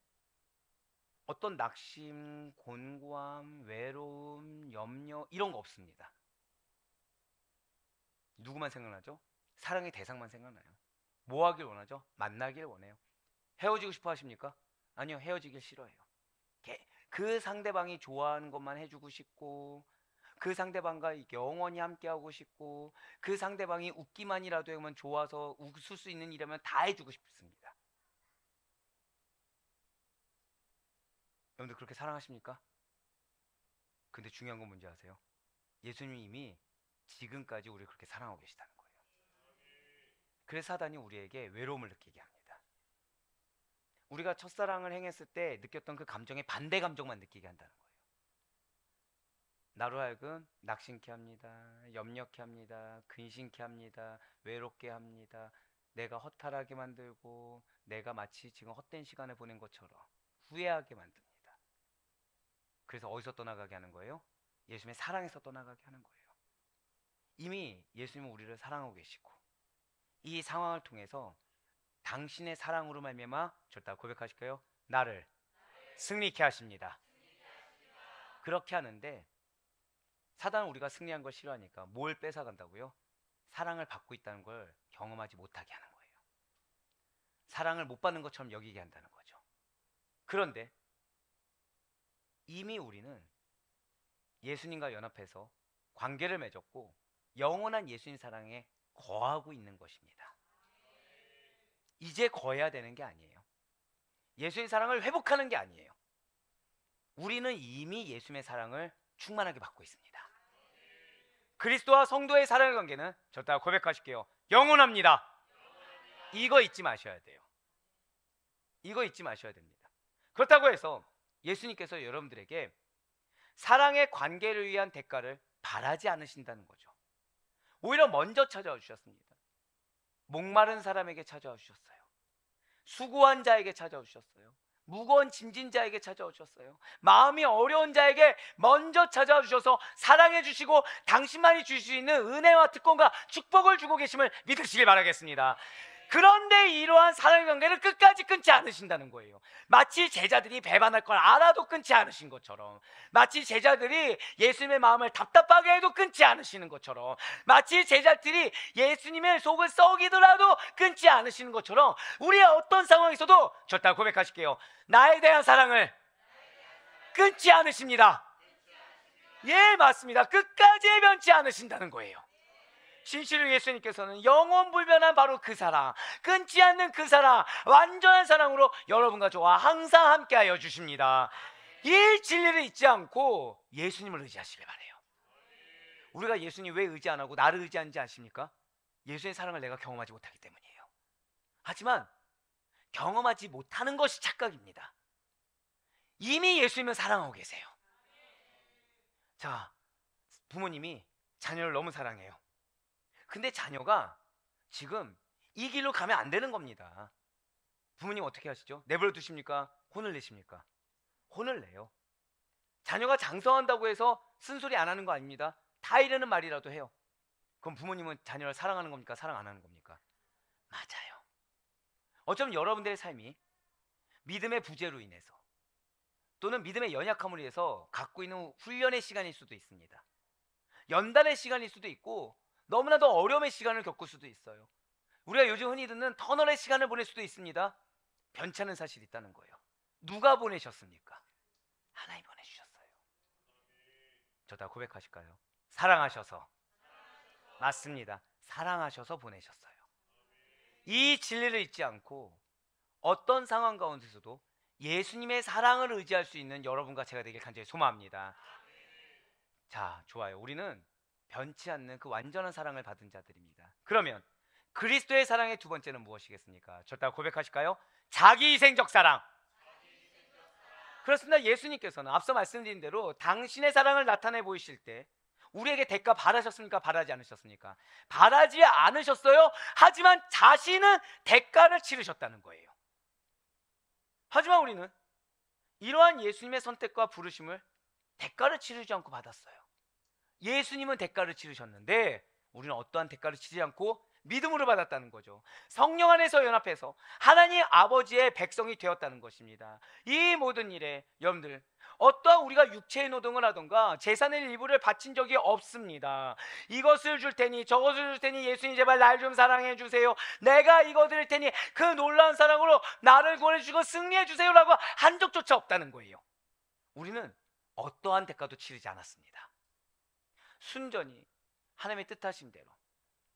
어떤 낙심, 곤고함, 외로움, 염려 이런 거 없습니다. 누구만 생각나죠? 사랑의 대상만 생각나요. 뭐 하길 원하죠? 만나길 원해요. 헤어지고 싶어 하십니까? 아니요, 헤어지길 싫어해요. 그 상대방이 좋아하는 것만 해주고 싶고, 그 상대방과 영원히 함께하고 싶고, 그 상대방이 웃기만이라도 하면 좋아서 웃을 수 있는 일이라면 다 해주고 싶습니다. 여러분들 그렇게 사랑하십니까? 근데 중요한 건 뭔지 아세요? 예수님이 이미 지금까지 우리를 그렇게 사랑하고 계시다는 거예요. 그래서 사단이 우리에게 외로움을 느끼게 합니다. 우리가 첫사랑을 행했을 때 느꼈던 그 감정의 반대 감정만 느끼게 한다는 거예요. 나로 하여금 낙심케 합니다. 염려케 합니다. 근심케 합니다. 외롭게 합니다. 내가 허탈하게 만들고, 내가 마치 지금 헛된 시간을 보낸 것처럼 후회하게 만듭니다. 그래서 어디서 떠나가게 하는 거예요? 예수님의 사랑에서 떠나가게 하는 거예요. 이미 예수님은 우리를 사랑하고 계시고, 이 상황을 통해서 당신의 사랑으로 말미암아 절대 고백하실까요? 나를 승리케 하십니다. 그렇게 하는데 사단은 우리가 승리한 걸 싫어하니까 뭘 뺏어간다고요? 사랑을 받고 있다는 걸 경험하지 못하게 하는 거예요. 사랑을 못 받는 것처럼 여기게 한다는 거죠. 그런데 이미 우리는 예수님과 연합해서 관계를 맺었고 영원한 예수님 사랑에 거하고 있는 것입니다. 이제 거해야 되는 게 아니에요. 예수님 사랑을 회복하는 게 아니에요. 우리는 이미 예수님의 사랑을 충만하게 받고 있습니다. 그리스도와 성도의 사랑의 관계는 저따 고백하실게요. 영원합니다. 이거 잊지 마셔야 돼요. 이거 잊지 마셔야 됩니다. 그렇다고 해서 예수님께서 여러분들에게 사랑의 관계를 위한 대가를 바라지 않으신다는 거죠. 오히려 먼저 찾아와 주셨습니다. 목마른 사람에게 찾아와 주셨어요. 수고한 자에게 찾아와 주셨어요. 무거운 짐진 자에게 찾아오셨어요. 마음이 어려운 자에게 먼저 찾아와 주셔서 사랑해 주시고 당신만이 주실 수 있는 은혜와 특권과 축복을 주고 계심을 믿으시길 바라겠습니다. 그런데 이러한 사랑의 관계를 끝까지 끊지 않으신다는 거예요. 마치 제자들이 배반할 걸 알아도 끊지 않으신 것처럼, 마치 제자들이 예수님의 마음을 답답하게 해도 끊지 않으시는 것처럼, 마치 제자들이 예수님의 속을 썩이더라도 끊지 않으시는 것처럼, 우리의 어떤 상황에서도 절대 고백하실게요. 나에 대한 사랑을 끊지 않으십니다. 예, 맞습니다. 끝까지 변치 않으신다는 거예요. 진실로 예수님께서는 영원불변한 바로 그 사랑, 끊지 않는 그 사랑, 완전한 사랑으로 여러분과 저와 항상 함께하여 주십니다. 이 진리를 잊지 않고 예수님을 의지하시길 바라요. 우리가 예수님 왜 의지 안 하고 나를 의지하는지 아십니까? 예수의 사랑을 내가 경험하지 못하기 때문이에요. 하지만 경험하지 못하는 것이 착각입니다. 이미 예수님을 사랑하고 계세요. 자, 부모님이 자녀를 너무 사랑해요. 근데 자녀가 지금 이 길로 가면 안 되는 겁니다. 부모님 어떻게 하시죠? 내버려 두십니까? 혼을 내십니까? 혼을 내요. 자녀가 장성한다고 해서 쓴소리 안 하는 거 아닙니다. 다 이르는 말이라도 해요. 그럼 부모님은 자녀를 사랑하는 겁니까? 사랑 안 하는 겁니까? 맞아요. 어쩌면 여러분들의 삶이 믿음의 부재로 인해서 또는 믿음의 연약함으로 인해서 갖고 있는 훈련의 시간일 수도 있습니다. 연단의 시간일 수도 있고 너무나도 어려움의 시간을 겪을 수도 있어요. 우리가 요즘 흔히 듣는 터널의 시간을 보낼 수도 있습니다. 변치 않은 사실이 있다는 거예요. 누가 보내셨습니까? 하나님 보내주셨어요. 저 다 고백하실까요? 사랑하셔서. 맞습니다. 사랑하셔서 보내셨어요. 이 진리를 잊지 않고 어떤 상황 가운데서도 예수님의 사랑을 의지할 수 있는 여러분과 제가 되길 간절히 소망합니다. 자, 좋아요. 우리는 변치 않는 그 완전한 사랑을 받은 자들입니다. 그러면 그리스도의 사랑의 두 번째는 무엇이겠습니까? 저 따라 고백하실까요? 자기희생적 사랑. 그렇습니다. 예수님께서는 앞서 말씀드린 대로 당신의 사랑을 나타내 보이실 때 우리에게 대가 바라셨습니까? 바라지 않으셨습니까? 바라지 않으셨어요. 하지만 자신은 대가를 치르셨다는 거예요. 하지만 우리는 이러한 예수님의 선택과 부르심을 대가를 치르지 않고 받았어요. 예수님은 대가를 치르셨는데 우리는 어떠한 대가를 치르지 않고 믿음으로 받았다는 거죠. 성령 안에서 연합해서 하나님 아버지의 백성이 되었다는 것입니다. 이 모든 일에 여러분들 어떠한 우리가 육체의 노동을 하던가 재산의 일부를 바친 적이 없습니다. 이것을 줄 테니 저것을 줄 테니 예수님 제발 날 좀 사랑해 주세요. 내가 이거 드릴 테니 그 놀라운 사랑으로 나를 구원해 주시고 승리해 주세요라고 한 적조차 없다는 거예요. 우리는 어떠한 대가도 치르지 않았습니다. 순전히 하나님의 뜻하신 대로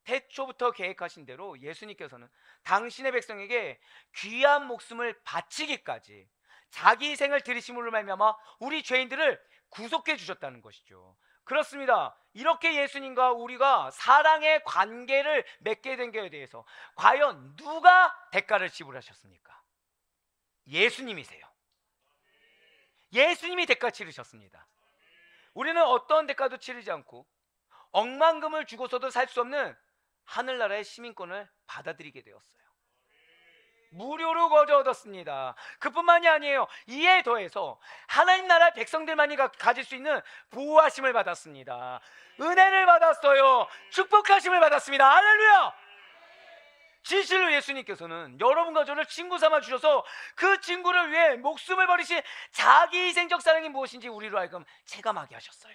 태초부터 계획하신 대로 예수님께서는 당신의 백성에게 귀한 목숨을 바치기까지 자기 희생을 들이심으로 말미암아 우리 죄인들을 구속해 주셨다는 것이죠. 그렇습니다. 이렇게 예수님과 우리가 사랑의 관계를 맺게 된 것에 대해서 과연 누가 대가를 지불하셨습니까? 예수님이세요. 예수님이 대가 치르셨습니다. 우리는 어떤 대가도 치르지 않고 억만금을 주고서도 살 수 없는 하늘나라의 시민권을 받아들이게 되었어요. 무료로 거저 얻었습니다. 그뿐만이 아니에요. 이에 더해서 하나님 나라 백성들만이 가질 수 있는 보호하심을 받았습니다. 은혜를 받았어요. 축복하심을 받았습니다. 할렐루야! 진실로 예수님께서는 여러분과 저를 친구 삼아 주셔서 그 친구를 위해 목숨을 버리신 자기 희생적 사랑이 무엇인지 우리로 하여금 체감하게 하셨어요.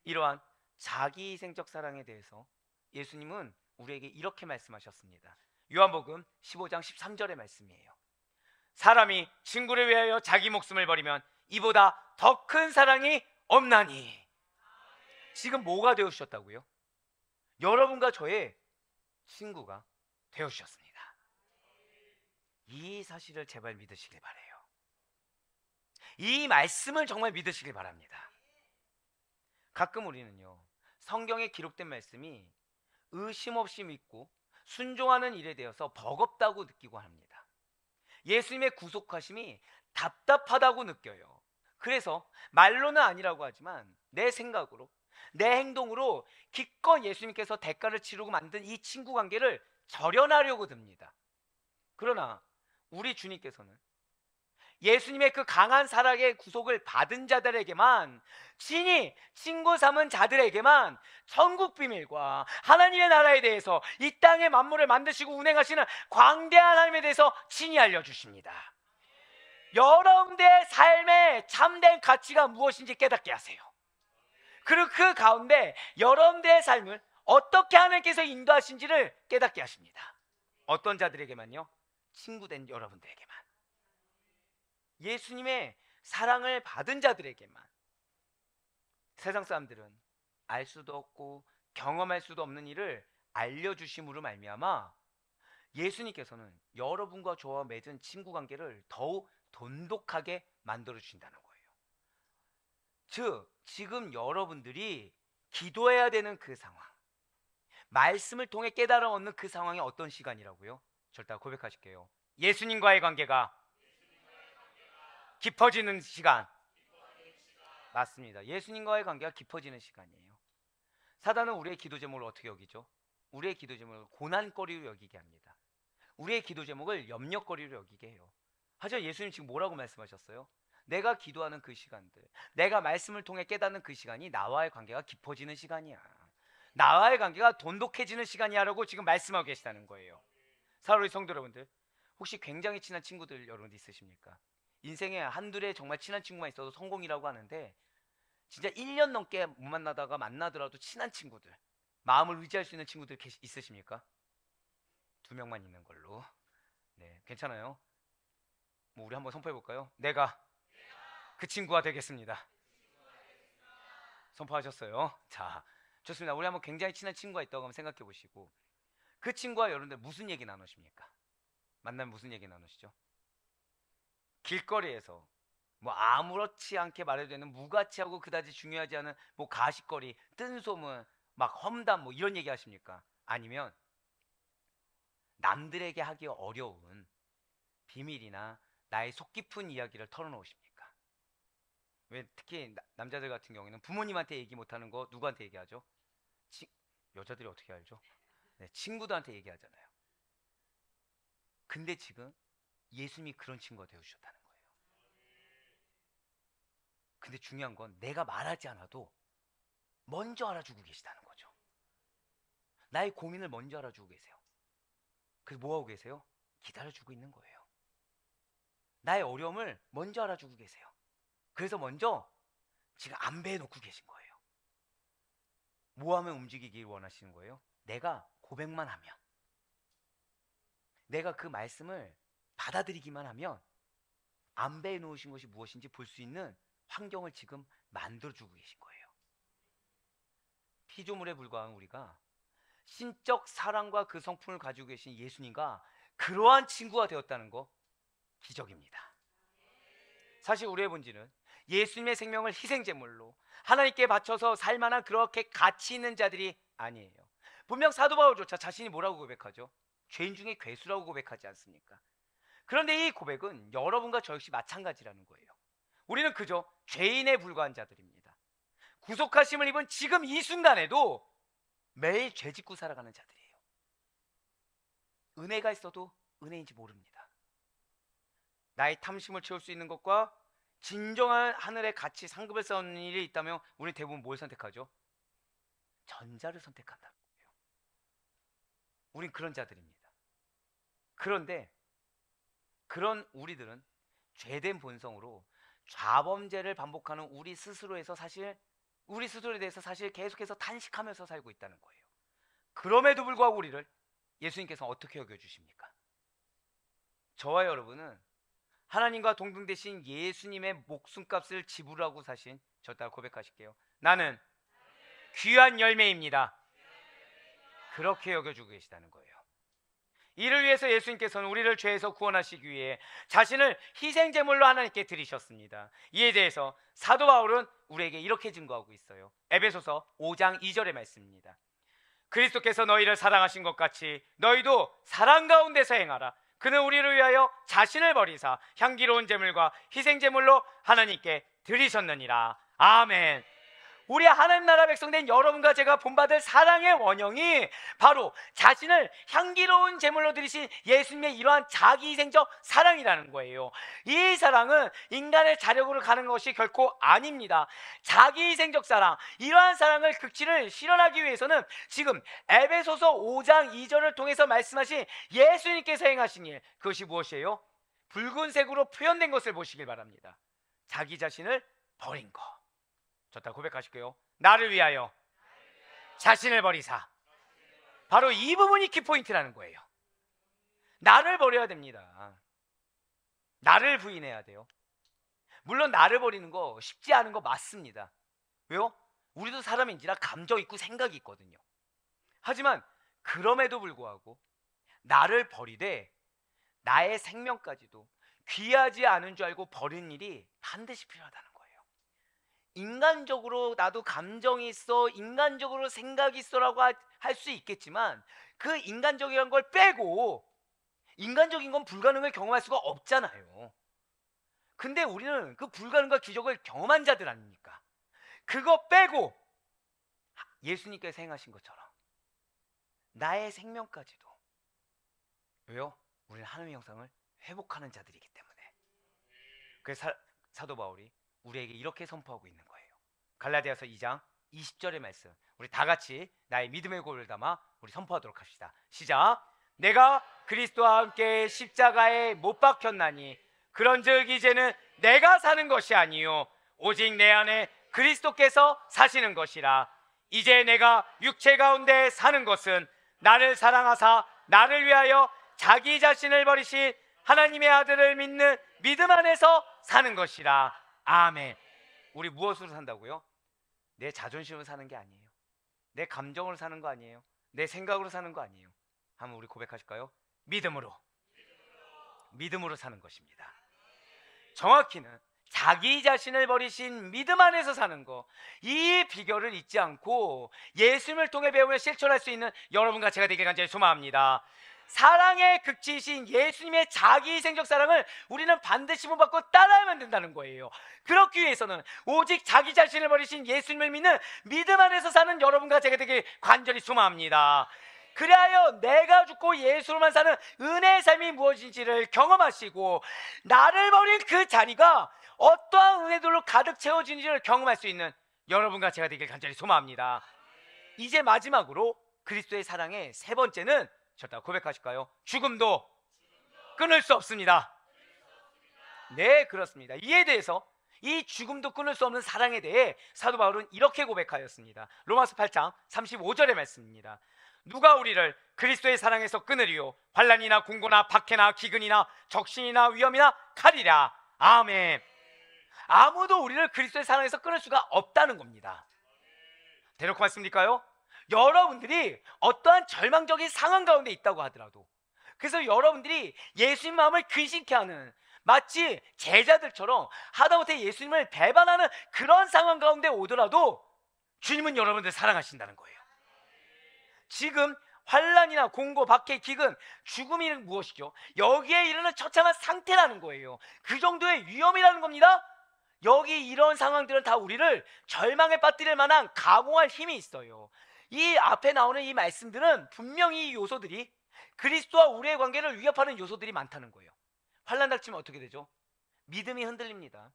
이러한 자기 희생적 사랑에 대해서 예수님은 우리에게 이렇게 말씀하셨습니다. 요한복음 15장 13절의 말씀이에요. 사람이 친구를 위하여 자기 목숨을 버리면 이보다 더 큰 사랑이 없나니. 지금 뭐가 되어주셨다고요? 여러분과 저의 친구가 되어주셨습니다. 이 사실을 제발 믿으시길 바라요. 이 말씀을 정말 믿으시길 바랍니다. 가끔 우리는요, 성경에 기록된 말씀이 의심 없이 믿고 순종하는 일에 대해서 버겁다고 느끼고 합니다. 예수님의 구속하심이 답답하다고 느껴요. 그래서 말로는 아니라고 하지만 내 생각으로, 내 행동으로 기껏 예수님께서 대가를 치르고 만든 이 친구 관계를 절연하려고 듭니다. 그러나 우리 주님께서는 예수님의 그 강한 사랑의 구속을 받은 자들에게만, 친히 친구 삼은 자들에게만 천국 비밀과 하나님의 나라에 대해서, 이 땅의 만물을 만드시고 운행하시는 광대한 하나님에 대해서 친히 알려주십니다. 여러분들의 삶의 참된 가치가 무엇인지 깨닫게 하세요. 그리고 그 가운데 여러분들의 삶을 어떻게 하나님께서 인도하신지를 깨닫게 하십니다. 어떤 자들에게만요? 친구된 여러분들에게만, 예수님의 사랑을 받은 자들에게만. 세상 사람들은 알 수도 없고 경험할 수도 없는 일을 알려주심으로 말미암아 예수님께서는 여러분과 저와 맺은 친구 관계를 더욱 돈독하게 만들어 주신다는 거예요. 즉 지금 여러분들이 기도해야 되는 그 상황, 말씀을 통해 깨달아 얻는 그 상황이 어떤 시간이라고요? 절대 고백하실게요. 예수님과의 관계가 깊어지는 시간. 맞습니다. 예수님과의 관계가 깊어지는 시간이에요. 사단은 우리의 기도 제목을 어떻게 여기죠? 우리의 기도 제목을 고난거리로 여기게 합니다. 우리의 기도 제목을 염려거리로 여기게 해요. 하지만 예수님 지금 뭐라고 말씀하셨어요? 내가 기도하는 그 시간들, 내가 말씀을 통해 깨닫는 그 시간이 나와의 관계가 깊어지는 시간이야, 나와의 관계가 돈독해지는 시간이야 라고 지금 말씀하고 계시다는 거예요. 사랑하는 성도 여러분들, 혹시 굉장히 친한 친구들 여러분들 있으십니까? 인생에 한둘에 정말 친한 친구만 있어도 성공이라고 하는데, 진짜 1년 넘게 못 만나다가 만나더라도 친한 친구들, 마음을 의지할 수 있는 친구들 있으십니까? 2명만 있는 걸로. 네, 괜찮아요. 뭐 우리 한번 선포해 볼까요? 내가 그 친구가 되겠습니다. 선포하셨어요? 자, 좋습니다. 우리 한번 굉장히 친한 친구가 있다고 한번 생각해 보시고, 그 친구와 여러분들 무슨 얘기 나누십니까? 만나면 무슨 얘기 나누시죠? 길거리에서 뭐 아무렇지 않게 말해도 되는 무가치하고 그다지 중요하지 않은 뭐 가십거리, 뜬소문, 막 험담 뭐 이런 얘기 하십니까? 아니면 남들에게 하기 어려운 비밀이나 나의 속 깊은 이야기를 털어놓으십니까? 왜 특히 남자들 같은 경우에는 부모님한테 얘기 못하는 거 누구한테 얘기하죠? 여자들이 어떻게 알죠? 네, 친구들한테 얘기하잖아요. 근데 지금 예수님이 그런 친구가 되어주셨다는 거예요. 근데 중요한 건 내가 말하지 않아도 먼저 알아주고 계시다는 거죠. 나의 고민을 먼저 알아주고 계세요. 그래서 뭐하고 계세요? 기다려주고 있는 거예요. 나의 어려움을 먼저 알아주고 계세요. 그래서 먼저 지금 안배해 놓고 계신 거예요. 뭐 하면 움직이길 원하시는 거예요? 내가 고백만 하면, 내가 그 말씀을 받아들이기만 하면 안배해 놓으신 것이 무엇인지 볼 수 있는 환경을 지금 만들어주고 계신 거예요. 피조물에 불과한 우리가 신적 사랑과 그 성품을 가지고 계신 예수님과 그러한 친구가 되었다는 거 기적입니다. 사실 우리의 본질은 예수님의 생명을 희생제물로 하나님께 바쳐서 살만한 그렇게 가치 있는 자들이 아니에요. 분명 사도 바울조차 자신이 뭐라고 고백하죠? 죄인 중에 괴수라고 고백하지 않습니까? 그런데 이 고백은 여러분과 저 역시 마찬가지라는 거예요. 우리는 그저 죄인에 불과한 자들입니다. 구속하심을 입은 지금 이 순간에도 매일 죄 짓고 살아가는 자들이에요. 은혜가 있어도 은혜인지 모릅니다. 나의 탐심을 채울 수 있는 것과 진정한 하늘의 가치 상급을 쌓는 일이 있다면 우리는 대부분 뭘 선택하죠? 전자를 선택한다는 거예요. 우린 그런 자들입니다. 그런데 그런 우리들은 죄된 본성으로 좌범죄를 반복하는 우리 스스로에서 사실 우리 스스로에 대해서 사실 계속해서 탄식하면서 살고 있다는 거예요. 그럼에도 불구하고 우리를 예수님께서 어떻게 여겨주십니까? 저와 여러분은 하나님과 동등 되신 예수님의 목숨값을 지불하고 사신, 저 따라 고백하실게요. 나는 귀한 열매입니다. 그렇게 여겨주고 계시다는 거예요. 이를 위해서 예수님께서는 우리를 죄에서 구원하시기 위해 자신을 희생제물로 하나님께 드리셨습니다. 이에 대해서 사도 바울은 우리에게 이렇게 증거하고 있어요. 에베소서 5장 2절의 말씀입니다. 그리스도께서 너희를 사랑하신 것 같이 너희도 사랑 가운데서 행하라. 그는 우리를 위하여 자신을 버리사 향기로운 제물과 희생제물로 하나님께 드리셨느니라. 아멘. 우리 하나님 나라 백성된 여러분과 제가 본받을 사랑의 원형이 바로 자신을 향기로운 제물로 드리신 예수님의 이러한 자기희생적 사랑이라는 거예요. 이 사랑은 인간의 자력으로 가는 것이 결코 아닙니다. 자기희생적 사랑, 이러한 사랑을 극치를 실현하기 위해서는 지금 에베소서 5장 2절을 통해서 말씀하신 예수님께서 행하신 일, 그것이 무엇이에요? 붉은색으로 표현된 것을 보시길 바랍니다. 자기 자신을 버린 것. 좋다, 고백하실게요. 나를 위하여 자신을 버리사. 바로 이 부분이 키포인트라는 거예요. 나를 버려야 됩니다. 나를 부인해야 돼요. 물론 나를 버리는 거 쉽지 않은 거 맞습니다. 왜요? 우리도 사람인지라 감정 있고 생각이 있거든요. 하지만 그럼에도 불구하고 나를 버리되 나의 생명까지도 귀하지 않은 줄 알고 버리는 일이 반드시 필요하다는 거예요. 인간적으로 나도 감정이 있어, 인간적으로 생각이 있어라고 할 수 있겠지만 그 인간적이란 걸 빼고 인간적인 건 불가능을 경험할 수가 없잖아요. 근데 우리는 그 불가능과 기적을 경험한 자들 아닙니까? 그거 빼고 예수님께서 행하신 것처럼 나의 생명까지도. 왜요? 우리는 하나님의 형상을 회복하는 자들이기 때문에. 그래서 사도 바울이 우리에게 이렇게 선포하고 있는 거예요. 갈라디아서 2장 20절의 말씀, 우리 다 같이 나의 믿음의 고를 담아 우리 선포하도록 합시다. 시작. 내가 그리스도와 함께 십자가에 못 박혔나니 그런즉 이제는 내가 사는 것이 아니요 오직 내 안에 그리스도께서 사시는 것이라. 이제 내가 육체 가운데 사는 것은 나를 사랑하사 나를 위하여 자기 자신을 버리신 하나님의 아들을 믿는 믿음 안에서 사는 것이라. 아멘. 우리 무엇으로 산다고요? 내 자존심으로 사는 게 아니에요. 내 감정으로 사는 거 아니에요. 내 생각으로 사는 거 아니에요. 한번 우리 고백하실까요? 믿음으로. 믿음으로 사는 것입니다. 정확히는 자기 자신을 버리신 믿음 안에서 사는 거, 이 비결을 잊지 않고 예수님을 통해 배우며 실천할 수 있는 여러분과 제가 되길 간절히 소망합니다. 사랑의 극치이신 예수님의 자기희생적 사랑을 우리는 반드시 본받고 따라야만 된다는 거예요. 그렇기 위해서는 오직 자기 자신을 버리신 예수님을 믿는 믿음 안에서 사는 여러분과 제가 되길 간절히 소망합니다. 그리하여 내가 죽고 예수로만 사는 은혜의 삶이 무엇인지를 경험하시고 나를 버린 그 자리가 어떠한 은혜들로 가득 채워지는지를 경험할 수 있는 여러분과 제가 되길 간절히 소망합니다. 이제 마지막으로 그리스도의 사랑의 세 번째는, 저다 고백하실까요? 죽음도 끊을 수 없습니다. 네, 그렇습니다. 이에 대해서, 이 죽음도 끊을 수 없는 사랑에 대해 사도 바울은 이렇게 고백하였습니다. 로마서 8장 35절의 말씀입니다. 누가 우리를 그리스도의 사랑에서 끊으리요? 환난이나 공고나 박해나 기근이나 적신이나 위험이나 칼이라. 아멘. 아무도 우리를 그리스도의 사랑에서 끊을 수가 없다는 겁니다. 대놓고 말씀드릴까요? 여러분들이 어떠한 절망적인 상황 가운데 있다고 하더라도, 그래서 여러분들이 예수님 마음을 근심케 하는, 마치 제자들처럼 하다못해 예수님을 배반하는 그런 상황 가운데 오더라도 주님은 여러분들 사랑하신다는 거예요. 지금 환난이나 공고, 박해, 기근, 죽음이 무엇이죠? 여기에 이르는 처참한 상태라는 거예요. 그 정도의 위험이라는 겁니다. 여기 이런 상황들은 다 우리를 절망에 빠뜨릴 만한 감호할 힘이 있어요. 이 앞에 나오는 이 말씀들은 분명히 이 요소들이 그리스도와 우리의 관계를 위협하는 요소들이 많다는 거예요. 환난 닥치면 어떻게 되죠? 믿음이 흔들립니다.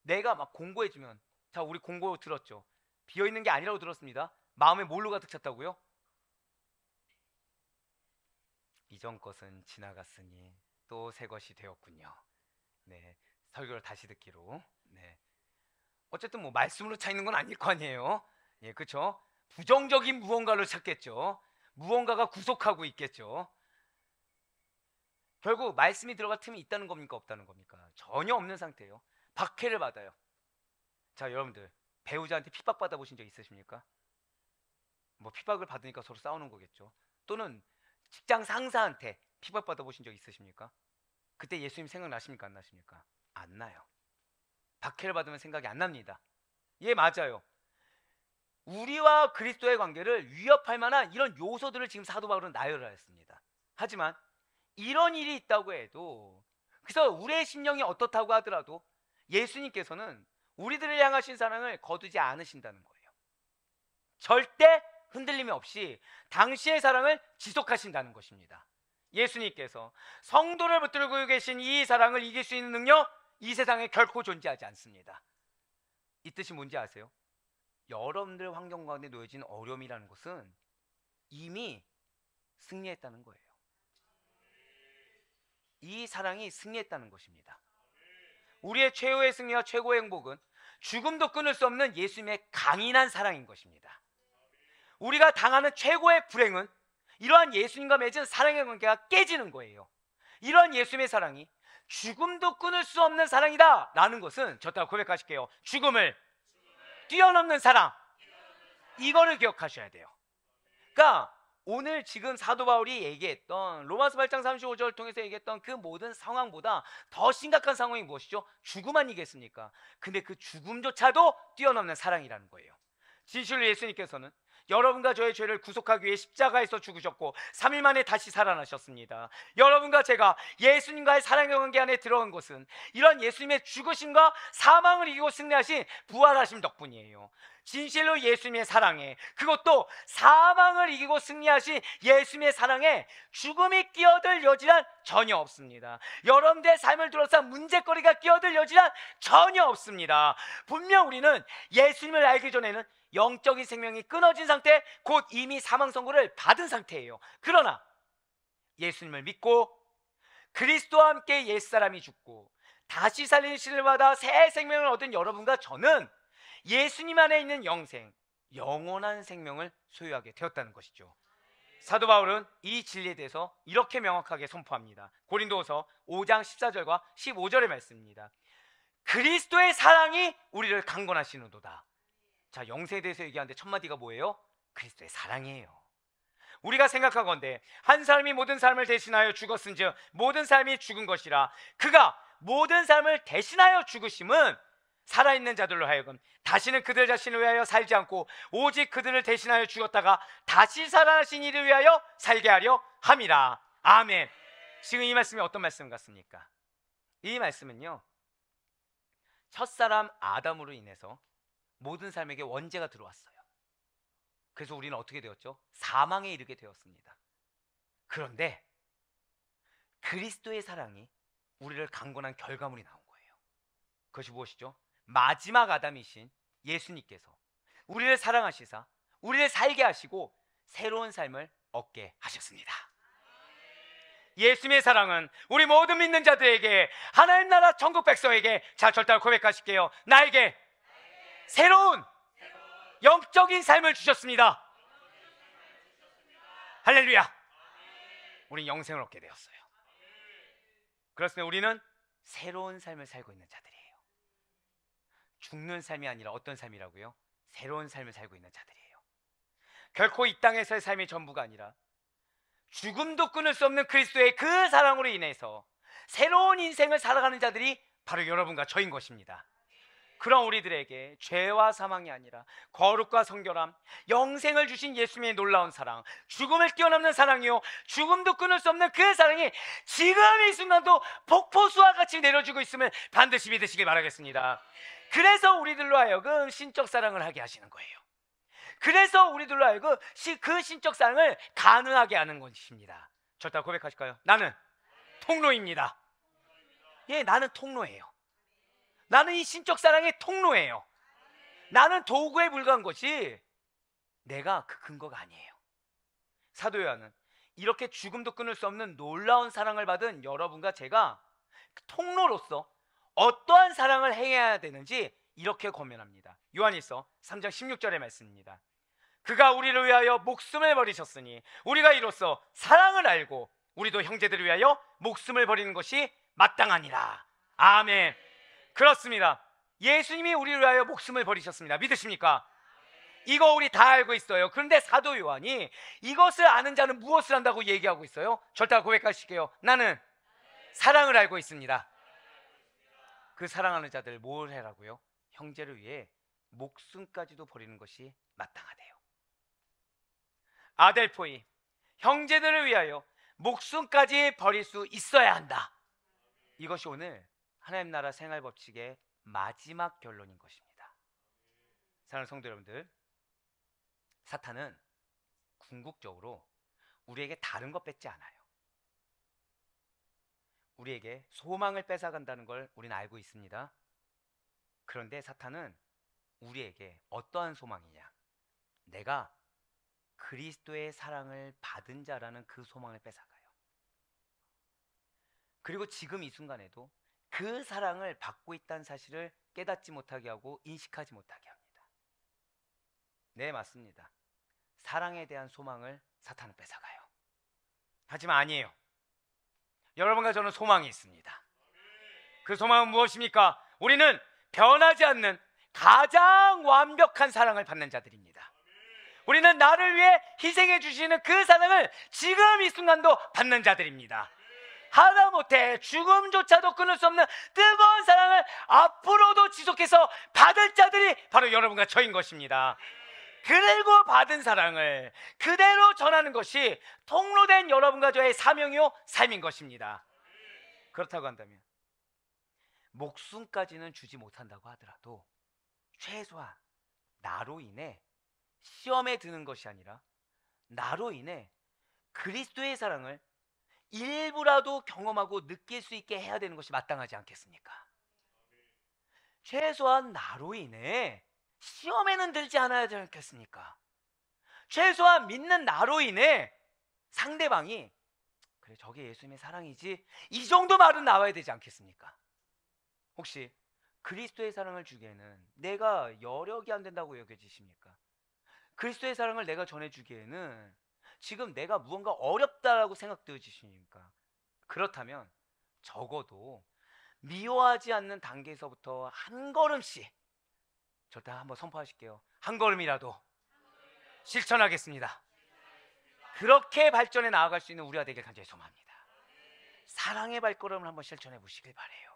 내가 막 공고해지면, 자, 우리 공고 들었죠? 비어있는 게 아니라고 들었습니다. 마음에 뭘로 가득 찼다고요? 이전 것은 지나갔으니 또 새 것이 되었군요. 네, 설교를 다시 듣기로. 네, 어쨌든 뭐 말씀으로 차 있는 건 아닐 거 아니에요. 예, 그렇죠? 부정적인 무언가를 찾겠죠. 무언가가 구속하고 있겠죠. 결국 말씀이 들어갈 틈이 있다는 겁니까, 없다는 겁니까? 전혀 없는 상태예요. 박해를 받아요. 자, 여러분들 배우자한테 핍박받아 보신 적 있으십니까? 뭐 핍박을 받으니까 서로 싸우는 거겠죠. 또는 직장 상사한테 핍박받아 보신 적 있으십니까? 그때 예수님 생각나십니까, 안 나십니까? 안 나요. 박해를 받으면 생각이 안 납니다. 예, 맞아요. 우리와 그리스도의 관계를 위협할 만한 이런 요소들을 지금 사도 바울은 나열을 했습니다. 하지만 이런 일이 있다고 해도, 그래서 우리의 심령이 어떻다고 하더라도 예수님께서는 우리들을 향하신 사랑을 거두지 않으신다는 거예요. 절대 흔들림이 없이 당시의 사랑을 지속하신다는 것입니다. 예수님께서 성도를 붙들고 계신 이 사랑을 이길 수 있는 능력, 이 세상에 결코 존재하지 않습니다. 이 뜻이 뭔지 아세요? 여러분들 환경 가운데 놓여진 어려움이라는 것은 이미 승리했다는 거예요. 이 사랑이 승리했다는 것입니다. 우리의 최후의 승리와 최고의 행복은 죽음도 끊을 수 없는 예수님의 강인한 사랑인 것입니다. 우리가 당하는 최고의 불행은 이러한 예수님과 맺은 사랑의 관계가 깨지는 거예요. 이러한 예수님의 사랑이 죽음도 끊을 수 없는 사랑이다 라는 것은 저 따라 고백하실게요. 죽음을 뛰어넘는 사랑, 이거를 기억하셔야 돼요. 그러니까 오늘 지금 사도 바울이 얘기했던 로마서 8장 35절을 통해서 얘기했던 그 모든 상황보다 더 심각한 상황이 무엇이죠? 죽음 아니겠습니까? 근데 그 죽음조차도 뛰어넘는 사랑이라는 거예요. 진실로 예수님께서는 여러분과 저의 죄를 구속하기 위해 십자가에서 죽으셨고 3일 만에 다시 살아나셨습니다. 여러분과 제가 예수님과의 사랑의 관계 안에 들어간 것은 이런 예수님의 죽으심과 사망을 이기고 승리하신 부활하심 덕분이에요. 진실로 예수님의 사랑에, 그것도 사망을 이기고 승리하신 예수님의 사랑에 죽음이 끼어들 여지란 전혀 없습니다. 여러분들의 삶을 둘러싼 문제거리가 끼어들 여지란 전혀 없습니다. 분명 우리는 예수님을 알기 전에는 영적인 생명이 끊어진 상태, 곧 이미 사망 선고를 받은 상태예요. 그러나 예수님을 믿고 그리스도와 함께 옛사람이 죽고 다시 살리는 신을 받아 새 생명을 얻은 여러분과 저는 예수님 안에 있는 영생, 영원한 생명을 소유하게 되었다는 것이죠. 사도 바울은 이 진리에 대해서 이렇게 명확하게 선포합니다. 고린도후서 5장 14절과 15절의 말씀입니다. 그리스도의 사랑이 우리를 강건하시는도다. 자, 영생에 대해서 얘기하는데 첫 마디가 뭐예요? 그리스도의 사랑이에요. 우리가 생각하건대 한 사람이 모든 사람을 대신하여 죽었은즉 모든 사람이 죽은 것이라. 그가 모든 사람을 대신하여 죽으심은 살아있는 자들로 하여금 다시는 그들 자신을 위하여 살지 않고 오직 그들을 대신하여 죽었다가 다시 살아나신 이를 위하여 살게 하려 함이라. 아멘. 지금 이 말씀이 어떤 말씀 같습니까? 이 말씀은요, 첫사람 아담으로 인해서 모든 사람에게 원죄가 들어왔어요. 그래서 우리는 어떻게 되었죠? 사망에 이르게 되었습니다. 그런데 그리스도의 사랑이 우리를 강건한 결과물이 나온 거예요. 그것이 무엇이죠? 마지막 아담이신 예수님께서 우리를 사랑하시사 우리를 살게 하시고 새로운 삶을 얻게 하셨습니다. 예수님의 사랑은 우리 모든 믿는 자들에게, 하나님 나라 천국 백성에게, 자, 절대 고백하실게요. 나에게 새로운 영적인 삶을 주셨습니다. 할렐루야. 우린 영생을 얻게 되었어요. 그렇습니다. 우리는 새로운 삶을 살고 있는 자들이에요. 죽는 삶이 아니라 어떤 삶이라고요? 새로운 삶을 살고 있는 자들이에요. 결코 이 땅에서의 삶이 전부가 아니라 죽음도 끊을 수 없는 그리스도의 그 사랑으로 인해서 새로운 인생을 살아가는 자들이 바로 여러분과 저인 것입니다. 그런 우리들에게 죄와 사망이 아니라 거룩과 성결함, 영생을 주신 예수님의 놀라운 사랑, 죽음을 뛰어넘는 사랑이요, 죽음도 끊을 수 없는 그 사랑이 지금 이 순간도 폭포수와 같이 내려주고 있음을 반드시 믿으시길 바라겠습니다. 그래서 우리들로 하여금 신적 사랑을 하게 하시는 거예요. 그래서 우리들로 하여금 그 신적 사랑을 가능하게 하는 것입니다. 절대 고백하실까요? 나는 통로입니다. 예, 나는 통로예요. 나는 이 신적 사랑의 통로예요. 나는 도구에 불과한 것이 내가 그 근거가 아니에요. 사도 요한은 이렇게 죽음도 끊을 수 없는 놀라운 사랑을 받은 여러분과 제가 통로로서 어떠한 사랑을 행해야 되는지 이렇게 권면합니다. 요한일서 3장 16절의 말씀입니다. 그가 우리를 위하여 목숨을 버리셨으니 우리가 이로써 사랑을 알고 우리도 형제들을 위하여 목숨을 버리는 것이 마땅하니라. 아멘. 그렇습니다. 예수님이 우리를 위하여 목숨을 버리셨습니다. 믿으십니까? 이거 우리 다 알고 있어요. 그런데 사도 요한이 이것을 아는 자는 무엇을 한다고 얘기하고 있어요? 절대 고백하실게요. 나는 사랑을 알고 있습니다. 그 사랑하는 자들 뭘 해라고요? 형제를 위해 목숨까지도 버리는 것이 마땅하대요. 아델포이, 형제들을 위하여 목숨까지 버릴 수 있어야 한다. 이것이 오늘 하나님 나라 생활 법칙의 마지막 결론인 것입니다. 사랑하는 성도 여러분들, 사탄은 궁극적으로 우리에게 다른 것 뺏지 않아요. 우리에게 소망을 뺏어간다는 걸 우리는 알고 있습니다. 그런데 사탄은 우리에게 어떠한 소망이냐? 내가 그리스도의 사랑을 받은 자라는 그 소망을 뺏어가요. 그리고 지금 이 순간에도 그 사랑을 받고 있다는 사실을 깨닫지 못하게 하고 인식하지 못하게 합니다. 네, 맞습니다. 사랑에 대한 소망을 사탄은 뺏어가요. 하지만 아니에요. 여러분과 저는 소망이 있습니다. 그 소망은 무엇입니까? 우리는 변하지 않는 가장 완벽한 사랑을 받는 자들입니다. 우리는 나를 위해 희생해 주시는 그 사랑을 지금 이 순간도 받는 자들입니다. 하다못해 죽음조차도 끊을 수 없는 뜨거운 사랑을 앞으로도 지속해서 받을 자들이 바로 여러분과 저인 것입니다. 그리고 받은 사랑을 그대로 전하는 것이 통로된 여러분과 저의 사명이요 삶인 것입니다. 그렇다고 한다면 목숨까지는 주지 못한다고 하더라도 최소한 나로 인해 시험에 드는 것이 아니라 나로 인해 그리스도의 사랑을 일부라도 경험하고 느낄 수 있게 해야 되는 것이 마땅하지 않겠습니까? 최소한 나로 인해 시험에는 들지 않아야 되지 않겠습니까? 최소한 믿는 나로 인해 상대방이 그래 저게 예수님의 사랑이지 이 정도 말은 나와야 되지 않겠습니까? 혹시 그리스도의 사랑을 주기에는 내가 여력이 안 된다고 여겨지십니까? 그리스도의 사랑을 내가 전해주기에는 지금 내가 무언가 어렵다라고 생각되어지십니까? 그렇다면 적어도 미워하지 않는 단계에서부터 한 걸음씩 절대 한번 선포하실게요. 한 걸음이라도 실천하겠습니다. 그렇게 발전해 나아갈 수 있는 우리가 되길 간절히 소망합니다. 사랑의 발걸음을 한번 실천해 보시길 바래요.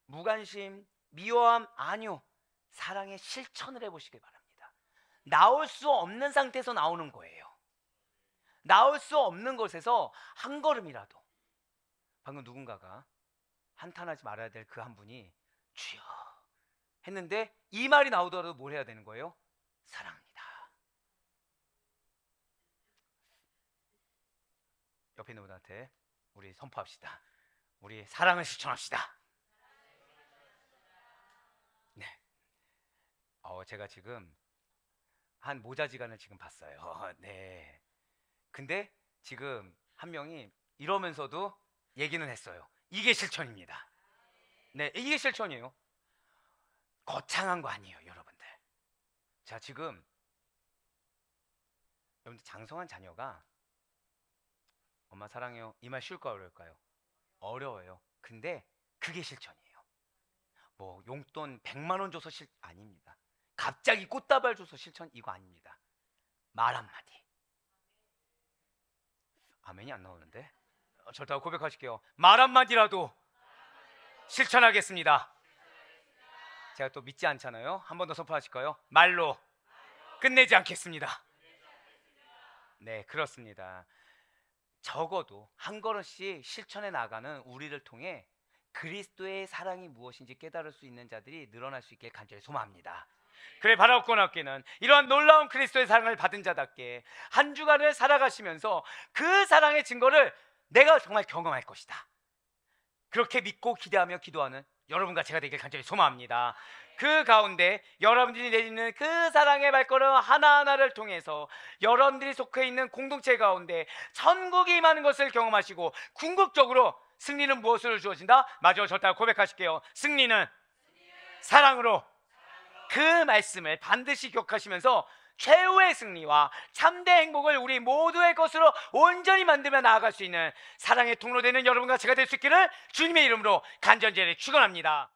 무관심, 미워함 아니요. 사랑의 실천을 해보시길 바랍니다. 나올 수 없는 상태에서 나오는 거예요. 나올 수 없는 곳에서 한 걸음이라도. 방금 누군가가 한탄하지 말아야 될 그 한 분이 주여 했는데 이 말이 나오더라도 뭘 해야 되는 거예요? 사랑합니다. 옆에 있는 분한테 우리 선포합시다. 우리 사랑을 실천합시다. 네. 제가 지금 한 모자지간을 지금 봤어요. 네. 근데 지금 한 명이 이러면서도 얘기는 했어요. 이게 실천입니다. 네, 이게 실천이에요. 거창한 거 아니에요, 여러분들. 자, 지금 여러분들 장성한 자녀가 엄마 사랑해요. 이 말 쉬울까 어려울까요? 어려워요. 근데 그게 실천이에요. 뭐 용돈 100만 원 줘서 아닙니다. 갑자기 꽃다발 줘서 실천 이거 아닙니다. 말 한마디. 아멘이 안 나오는데? 절대 고백하실게요. 말 한마디라도 실천하겠습니다. 제가 또 믿지 않잖아요. 한 번 더 선포하실까요? 말로 끝내지 않겠습니다. 네, 그렇습니다. 적어도 한 걸음씩 실천해 나가는 우리를 통해 그리스도의 사랑이 무엇인지 깨달을 수 있는 자들이 늘어날 수 있길 간절히 소망합니다. 그래, 바라옵고나옵기는 이러한 놀라운 그리스도의 사랑을 받은 자답게 한 주간을 살아가시면서 그 사랑의 증거를 내가 정말 경험할 것이다. 그렇게 믿고 기대하며 기도하는 여러분과 제가 되길 간절히 소망합니다. 그 가운데 여러분들이 내딛는 그 사랑의 발걸음 하나하나를 통해서 여러분들이 속해 있는 공동체 가운데 천국이 임하는 것을 경험하시고 궁극적으로 승리는 무엇으로 주어진다? 마저 저따 고백하실게요. 승리는 사랑으로. 그 말씀을 반드시 기억하시면서 최후의 승리와 참대 행복을 우리 모두의 것으로 온전히 만들며 나아갈 수 있는 사랑의 통로 되는 여러분과 제가 될 수 있기를 주님의 이름으로 간절히 축원합니다.